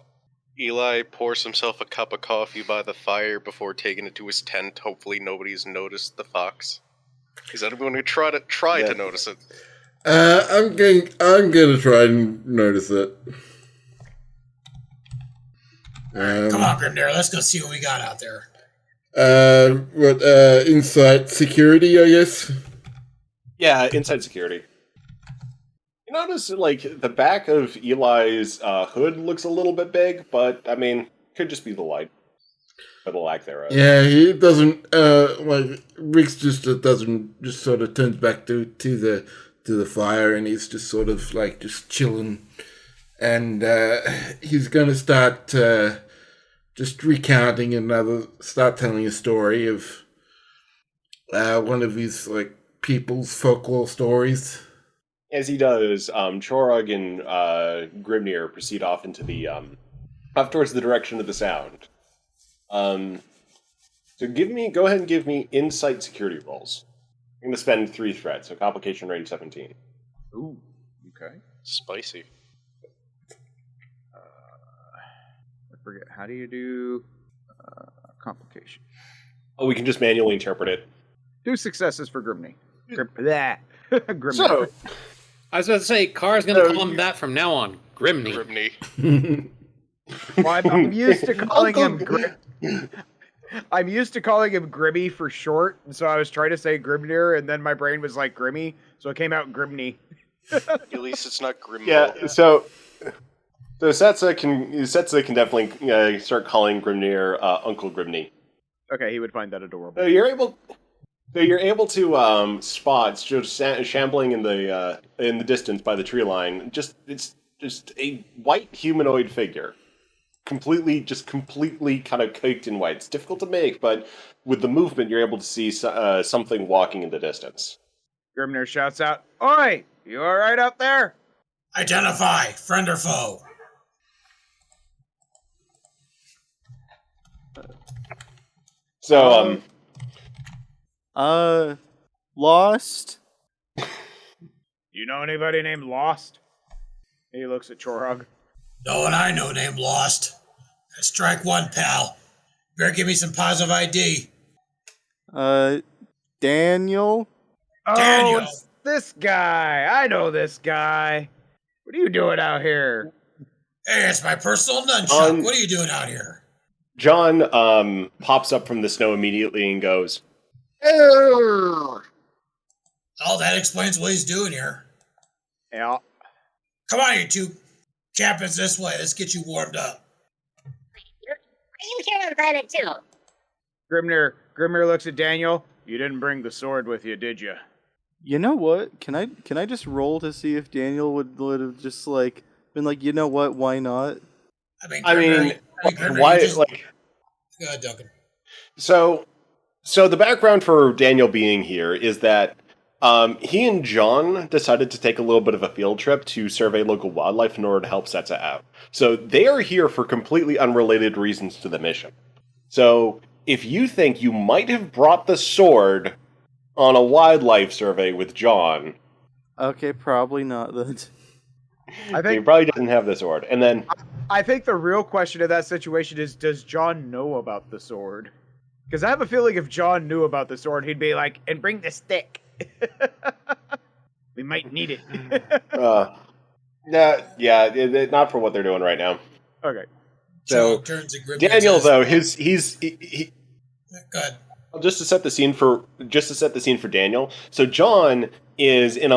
Eli pours himself a cup of coffee by the fire before taking it to his tent. Hopefully nobody's noticed the fox. He's not going to try to notice it. I'm gonna try and notice it. Come on, Grimnir, let's go see what we got out there. Insight security, I guess. Yeah, inside security. You notice, like, the back of Eli's hood looks a little bit big, but, I mean, could just be the light. Or the lack thereof. Yeah, he doesn't, Riggs just doesn't, just sort of turns back to the fire, and he's just sort of, like, just chilling. And, he's gonna start, just recounting start telling a story of, one of his, like, people's folklore stories. As he does, Chorog and Grimnir proceed off into the off towards the direction of the sound. So go ahead and give me insight security rolls. I'm going to spend 3 threats, so complication rating 17. Ooh, okay. Spicy. I forget. How do you do complication? Oh, we can just manually interpret it. 2 successes for Grimney. Grimney. So, I was about to say, Car's going to call him that from now on. Grimney. Grimney. Well, I'm used to calling him I'm used to calling him Grimmy for short, and so I was trying to say Grimnir, and then my brain was like Grimmy, so it came out Grimney. At least it's not Grimbo. yeah, so Setsa can definitely start calling Grimnir Uncle Grimney. Okay, he would find that adorable. So you're able to spot just shambling in the distance by the tree line. It's just a white humanoid figure, completely kind of caked in white. It's difficult to make, but with the movement, you're able to see something walking in the distance. Grimnir shouts out, "Oi! You alright out there?" Identify, friend or foe. So Lost? You know anybody named Lost? He looks at Chorog. No one I know named Lost. Strike one, pal. Better give me some positive ID. Daniel? Daniel. Oh, it's this guy. I know this guy. What are you doing out here? Hey, it's my personal nunchuck. What are you doing out here? John pops up from the snow immediately and goes, Oh, that explains what he's doing here. Yeah. Come on, you two captains, this way. Let's get you warmed up. You can invite it too. Grimnir looks at Daniel. You didn't bring the sword with you, did you? You know what? Can I just roll to see if Daniel would have just like been like, you know what? Why not? I mean, why? Like, go ahead, Duncan. So the background for Daniel being here is that he and John decided to take a little bit of a field trip to survey local wildlife in order to help Setsa out. So they are here for completely unrelated reasons to the mission. So if you think you might have brought the sword on a survey with John, Okay, probably not then. I he think probably doesn't have the sword. And then I think the real question of that situation is, does John know about the sword? Because I have a feeling if John knew about the sword, he'd be like, and bring the stick. We might need it. not for what they're doing right now. Okay. So turns to Grimnir Daniel, says, though, he Go ahead. just to set the scene for Daniel. So John is in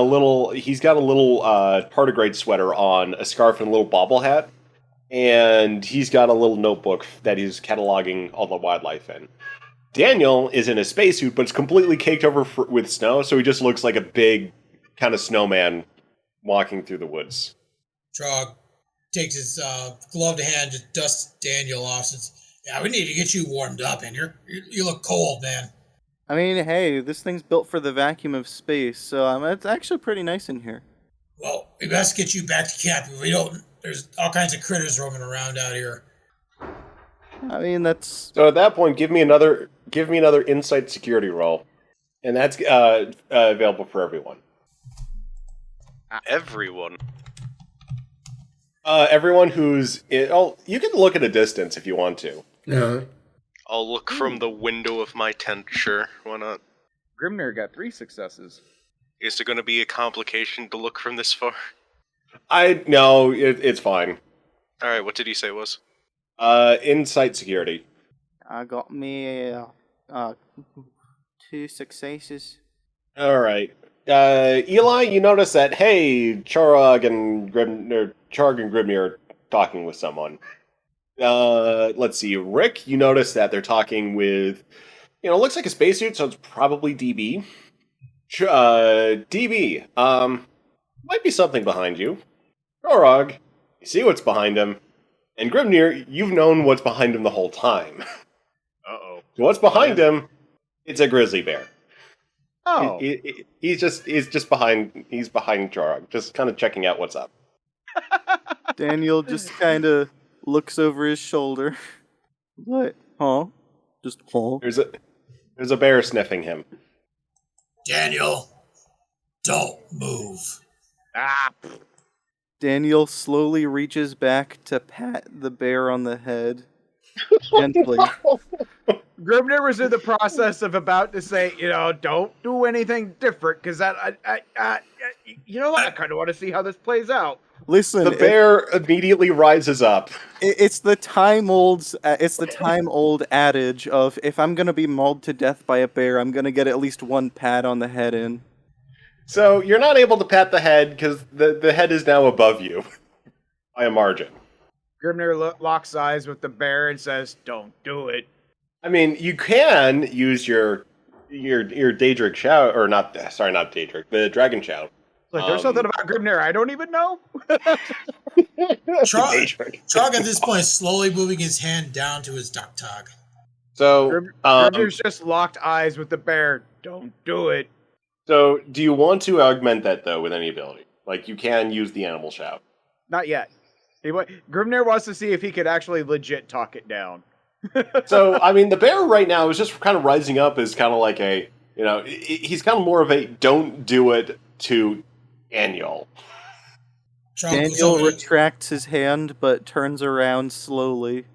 he's got a little tardigrade sweater on, a scarf, and a little bobble hat, and he's got a little notebook that he's cataloging all the wildlife in. Daniel is in a spacesuit, but it's completely caked over with snow, so he just looks like a big kind of snowman walking through the woods. Trog takes his gloved hand to dust Daniel off. Says, "Yeah, we need to get you warmed up, and you look cold, man." I mean, hey, this thing's built for the vacuum of space, so it's actually pretty nice in here. Well, we best get you back to camp. If we don't, there's all kinds of critters roaming around out here. I mean, that's So at that point, give me another insight security roll, and that's available for everyone. Everyone. Everyone who's you can look at a distance if you want to. No. I'll look from the window of my tent, sure. Why not? Grimnir got 3 successes. Is there going to be a complication to look from this far? No, it's fine. Alright, what did he say it was? Insight security. I got me 2 successes. All right. Eli, you notice that, hey, Charog and Grimnir are talking with someone. Let's see. Rick, you notice that they're talking with, looks like a spacesuit, so it's probably DB. DB, might be something behind you. Charog, you see what's behind him. And Grimnir, you've known what's behind him the whole time. Uh-oh. So what's behind him? It's a grizzly bear. Oh. He's behind Charog, just kind of checking out what's up. Daniel just kind of looks over his shoulder. What? Huh? Just huh? There's a bear sniffing him. Daniel, don't move. Ah. Daniel slowly reaches back to pat the bear on the head. Gently. Grimnir was in the process of about to say, don't do anything different, because I kind of want to see how this plays out. Listen, The bear immediately rises up. it's the time old adage of if I'm gonna be mauled to death by a bear, I'm gonna get at least one pat on the head in. So you're not able to pat the head because the head is now above you by a margin. Grimnir locks eyes with the bear and says, "Don't do it." I mean, you can use your Daedric shout, or not Daedric, the dragon shout. Like, there's something about Grimnir I don't even know. Trog at this point is slowly moving his hand down to his duck tog. So, Grimnir's just locked eyes with the bear. Don't do it. so do you want to augment that though with any ability? Like you can use the animal shout. Not yet. Grimnir wants to see if he could actually legit talk it down. So, I mean, the bear right now is just kind of rising up as kind of like he's kind of more of a don't do it to Daniel. Daniel retracts his hand, but turns around slowly.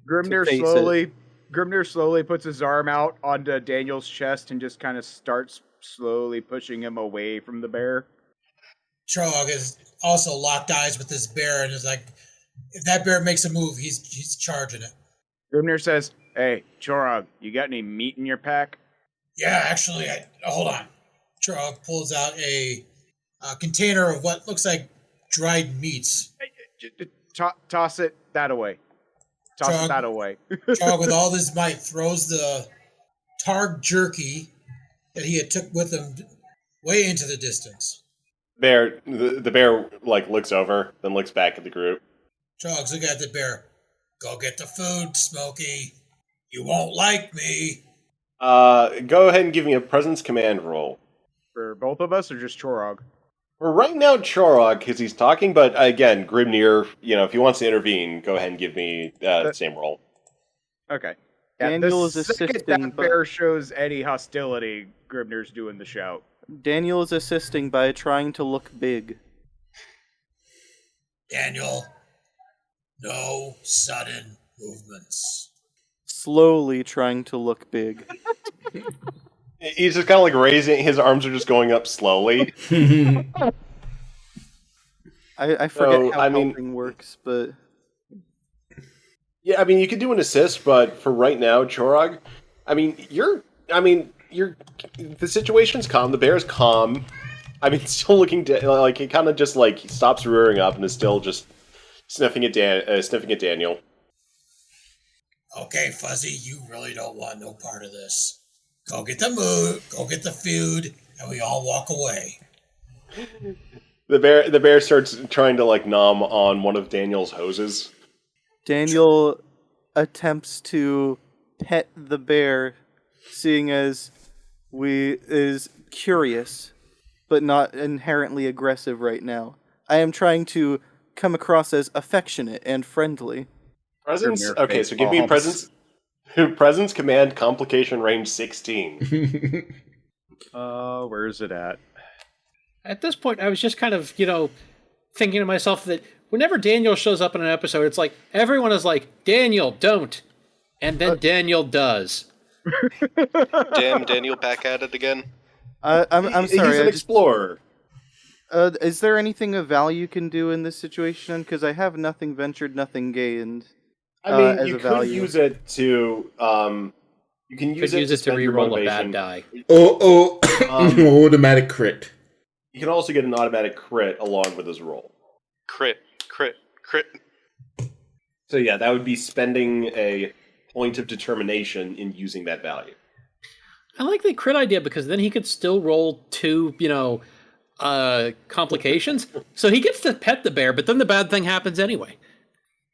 Grimnir slowly puts his arm out onto Daniel's chest and just kind of starts slowly pushing him away from the bear. Trog is also locked eyes with this bear and is like, if that bear makes a move, he's charging it. Grimnir says, "Hey, Chorog, you got any meat in your pack?" Yeah, actually, hold on. Trog pulls out a container of what looks like dried meats. Toss it that away. Toss it that away. Trog, with all his might, throws the targ jerky that he had took with him way into the distance. The bear looks over, then looks back at the group. Trog's looking at the bear. Go get the food, Smokey. You won't like me. Go ahead and give me a presence command roll. For both of us, or just Chorog? For right now, Chorog, because he's talking, but again, Grimnir, if he wants to intervene, go ahead and give me the same roll. Okay. Daniel is the second assisting, that bear shows any hostility, Grimnir's doing the shout. Daniel is assisting by trying to look big. Daniel, no sudden movements. Slowly trying to look big. He's just kind of raising, his arms are just going up slowly. I forget how helping works, but... Yeah, I mean, you could do an assist, but for right now, Chorog, the situation's calm, the bear's calm. I mean, still looking, it kind of just, he stops rearing up and is still just sniffing at Daniel. Okay, Fuzzy, you really don't want no part of this. Go get the food, and we all walk away. The bear starts trying to nom on one of Daniel's hoses. Daniel attempts to pet the bear, seeing as is curious, but not inherently aggressive right now. I am trying to come across as affectionate and friendly. Presence? Grimnir Okay, face so give me palms. presence. Presence command complication range 16. Where is it at? At this point, I was just kind of, thinking to myself that whenever Daniel shows up in an episode, it's like everyone is like, Daniel, don't. And then Daniel does. Damn, Daniel back at it again. I'm sorry. He's an explorer. Is there anything of value you can do in this situation? Because I have nothing ventured, nothing gained. I mean, as you a could value. use it to. You can use it to to spend your re-roll a bad motivation. die. Automatic crit. You can also get an automatic crit along with his roll. Crit. So yeah, that would be spending a point of determination in using that value. I like the crit idea because then he could still roll 2, complications. So he gets to pet the bear, but then the bad thing happens anyway.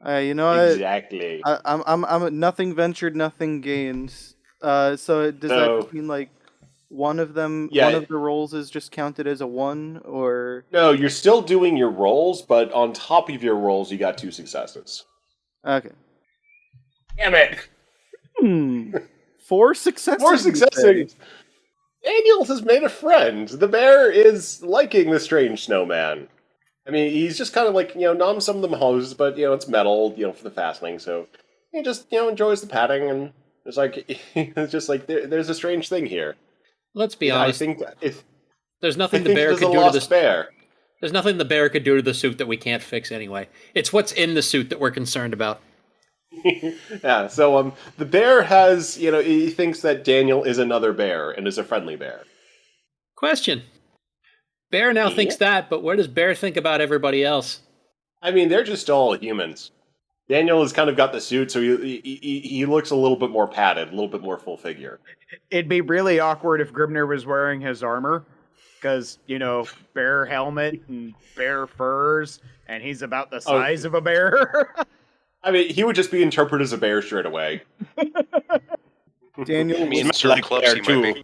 Exactly. I'm nothing ventured, nothing gained. So does that just mean like one of them? Yeah. One of the rolls is just counted as a 1, or No, you're still doing your rolls, but on top of your rolls, you got 2 successes. okay. Damn it! 4 successes. 4 you say? successes! Daniel has made a friend. The bear is liking the strange snowman. I mean, he's just kind of like, nom some of them hoses, but, it's metal, for the fastening, so he just, enjoys the patting, and it's like, it's just like, there's a strange thing here. Let's be honest. I think there's nothing the bear there's could a do to lost this. bear. There's nothing the bear could do to the suit that we can't fix anyway. It's what's in the suit that we're concerned about. Yeah, so the bear has, he thinks that Daniel is another bear and is a friendly bear. Question. Bear now thinks that, but what does Bear think about everybody else? I mean, they're just all humans. Daniel has kind of got the suit, so he looks a little bit more padded, a little bit more full figure. It'd be really awkward if Grimnir was wearing his armor, because, bear helmet and bear furs, and he's about the size of a bear. I mean, he would just be interpreted as a bear straight away. Daniel, Me and Sir Clubs, he might be.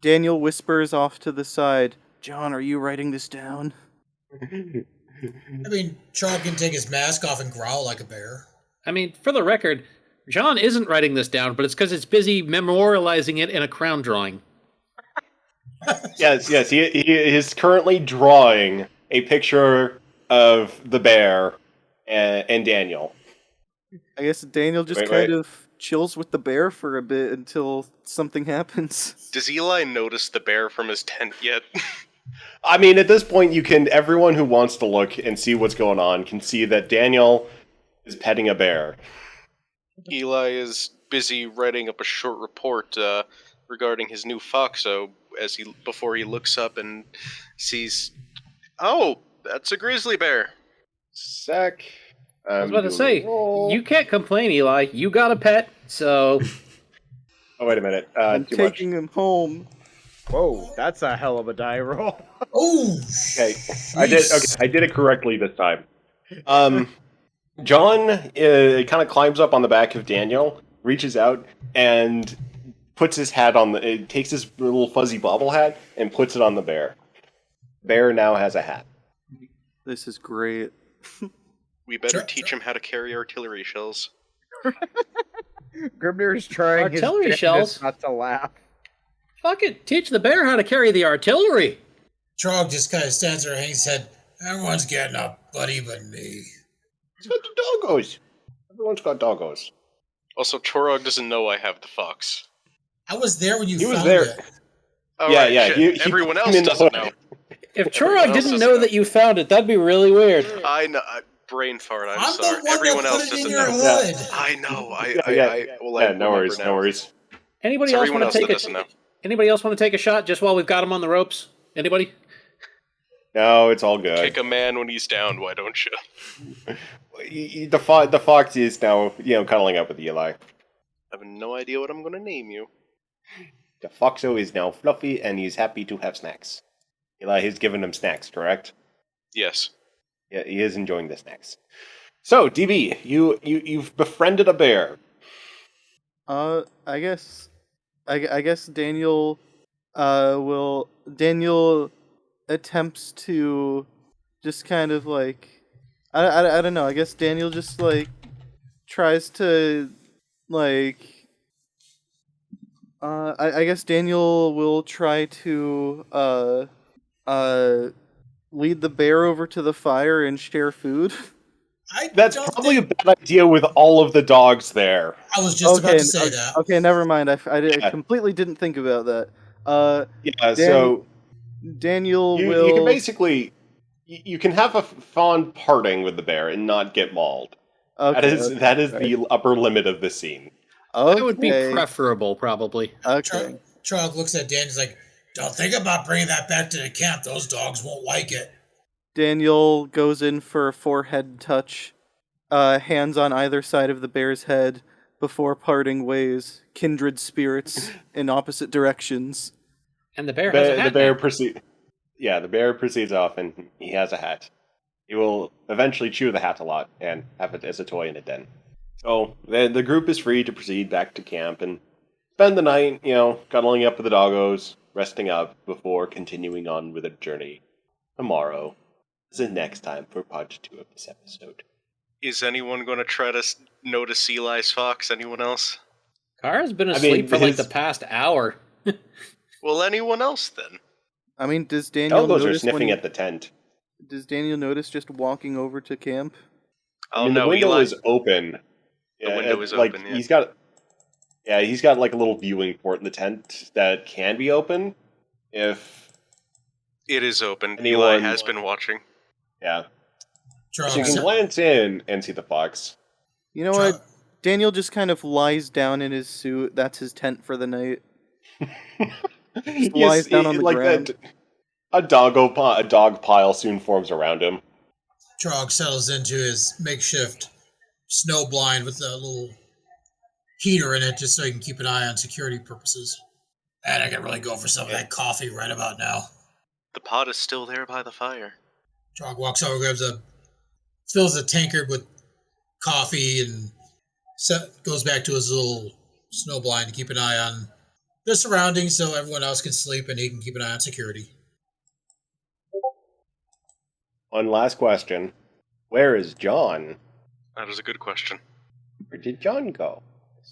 Daniel whispers off to the side. John, are you writing this down? I mean, Charles can take his mask off and growl like a bear. I mean, for the record, John isn't writing this down, but it's because it's busy memorializing it in a crown drawing. Yes, he is currently drawing a picture of the bear and Daniel. I guess Daniel just kind of chills with the bear for a bit until something happens. Does Eli notice the bear from his tent yet? I mean, at this point, everyone who wants to look and see what's going on can see that Daniel is petting a bear. Eli is busy writing up a short report regarding his new foxo before he looks up and sees, oh, that's a grizzly bear. Sec. I was about to say, you can't complain, Eli. You got a pet, so... Oh, wait a minute. I'm too taking much. him home. Whoa, that's a hell of a die roll. Oh, Okay, I did it correctly this time. John kind of climbs up on the back of Daniel, reaches out, and puts his hat on takes his little fuzzy bobble hat and puts it on the bear. Bear now has a hat. This is great. We better teach him how to carry artillery shells. Grimnir's trying Artillery his shells? damnedest not to laugh. Fuck it, teach the bear how to carry the artillery. Trog just kind of stands there and hangs his head. Everyone's getting up, buddy, but me. He's got the doggos. Everyone's got doggos. Also, Chorog doesn't know I have the fox. I was there when you He was found there. it. Oh, Yeah, right, yeah, shit. he Everyone put else him in the doesn't hood. know. If Everyone Chorog else didn't doesn't know know. that you found it, that'd be really weird. I know. Brain fart. I'm I'm sorry. the one Everyone that else put it in doesn't your know. hood. I know. I Yeah, no worries, remember no now. worries. Anybody It's else everyone want else to that take doesn't know. Anybody else want to take a shot just while we've got him on the ropes? Anybody? No, it's all good. Kick a man when he's down. Why don't you? The fox is now, cuddling up with Eli. I have no idea what I'm going to name you. The foxo is now fluffy, and he's happy to have snacks. Eli has given him snacks, correct? Yes. Yeah, he is enjoying the snacks. So, DB, you've befriended a bear. I guess Daniel Daniel attempts to just kind of like I don't know. I guess Daniel just like tries to, like, I guess Daniel will try to, lead the bear over to the fire and share food. That's don't probably think- a bad idea with all of the dogs there. I was just about to say that. Okay, never mind. I Yeah. completely didn't think about that. Yeah, so Daniel you will. can basically you can have a fond parting with the bear and not get mauled. Okay, That is right. the upper limit of the scene. Okay. That would be preferable, probably. Okay. Trog looks at Dan. He's like, "Don't think about bringing that back to the camp. Those dogs won't like it." Daniel goes in for a forehead touch, hands on either side of the bear's head before parting ways, kindred spirits in opposite directions. And the bear has a hat The bear now. the bear proceeds off, and he has a hat. He will eventually chew the hat a lot and have it as a toy in a den. So the group is free to proceed back to camp and spend the night, cuddling up with the doggos, resting up before continuing on with a journey. Tomorrow is the next time for part 2 of this episode. Is anyone going to try to notice Eli's fox? Anyone else? Kara's been asleep for like his- the past hour. Well, anyone else then? I mean, does Daniel Doggos are notice sniffing at the tent. Does Daniel notice just walking over to camp? Oh the no, window Eli. is open. The window is like, open, yeah. He's got like a little viewing port in the tent that can be open if It is open. Anyone- Eli has been watching. yeah. Trog, So you can glance in and see the fox. You know what? Daniel just kind of lies down in his suit. That's his tent for the night. Just lies down on the ground. A dog pile soon forms around him. Trog settles into his makeshift snow blind with a little heater in it just so he can keep an eye on security purposes. And I can really go for some of that coffee right about now. The pot is still there by the fire. Trog walks over, fills a tankard with coffee, and goes back to his little snow blind to keep an eye on the surroundings so everyone else can sleep and he can keep an eye on security. One last question. Where is John? That is a good question. Where did John go?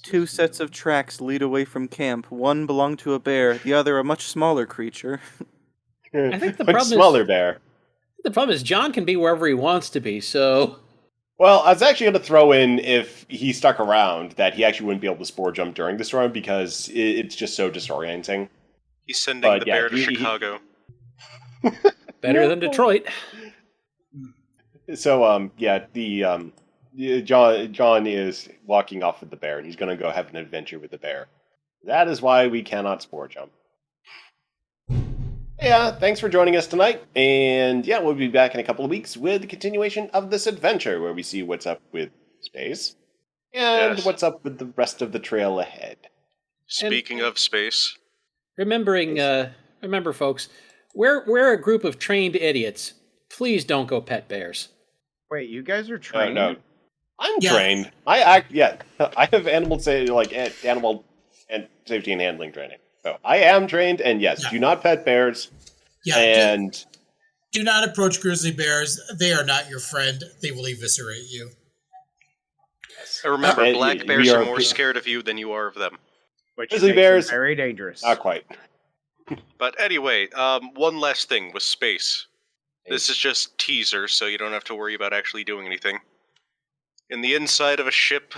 2 sets of tracks lead away from camp. One belonged to a bear, the other a much smaller creature. I think the Much problem smaller is bear. the problem is John can be wherever he wants to be. So Well, I was actually going to throw in, if he stuck around, that he actually wouldn't be able to spore jump during the storm because it's just so disorienting. He's sending But the yeah, bear to he- Chicago. better than Detroit. So, John is walking off with the bear, and he's going to go have an adventure with the bear. That is why we cannot spore jump. Yeah, thanks for joining us tonight, and yeah, we'll be back in a couple of weeks with the continuation of this adventure, where we see what's up with space, and Yes. what's up with the rest of the trail ahead. Speaking of space, Remember, folks, we're a group of trained idiots. Please don't go pet bears. Wait, you guys are trained? No, I'm Yeah. trained. I have animal and safety and handling training. So I am trained, and yes, Yeah. do not pet bears. Yeah, And do not approach grizzly bears. They are not your friend. They will eviscerate you. remember, And black we bears are are- more scared of you than you are of them. Which Grizzly makes them bears- very dangerous. not quite. But anyway, one last thing with space. This is just teaser, so you don't have to worry about actually doing anything. In the inside of a ship,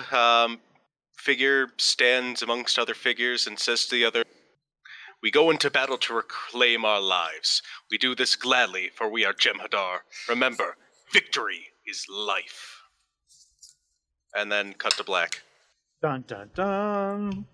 figure stands amongst other figures and says to the other, "We go into battle to reclaim our lives. We do this gladly, for we are Jem'Hadar. Remember, victory is life." And then cut to black. Dun dun dun.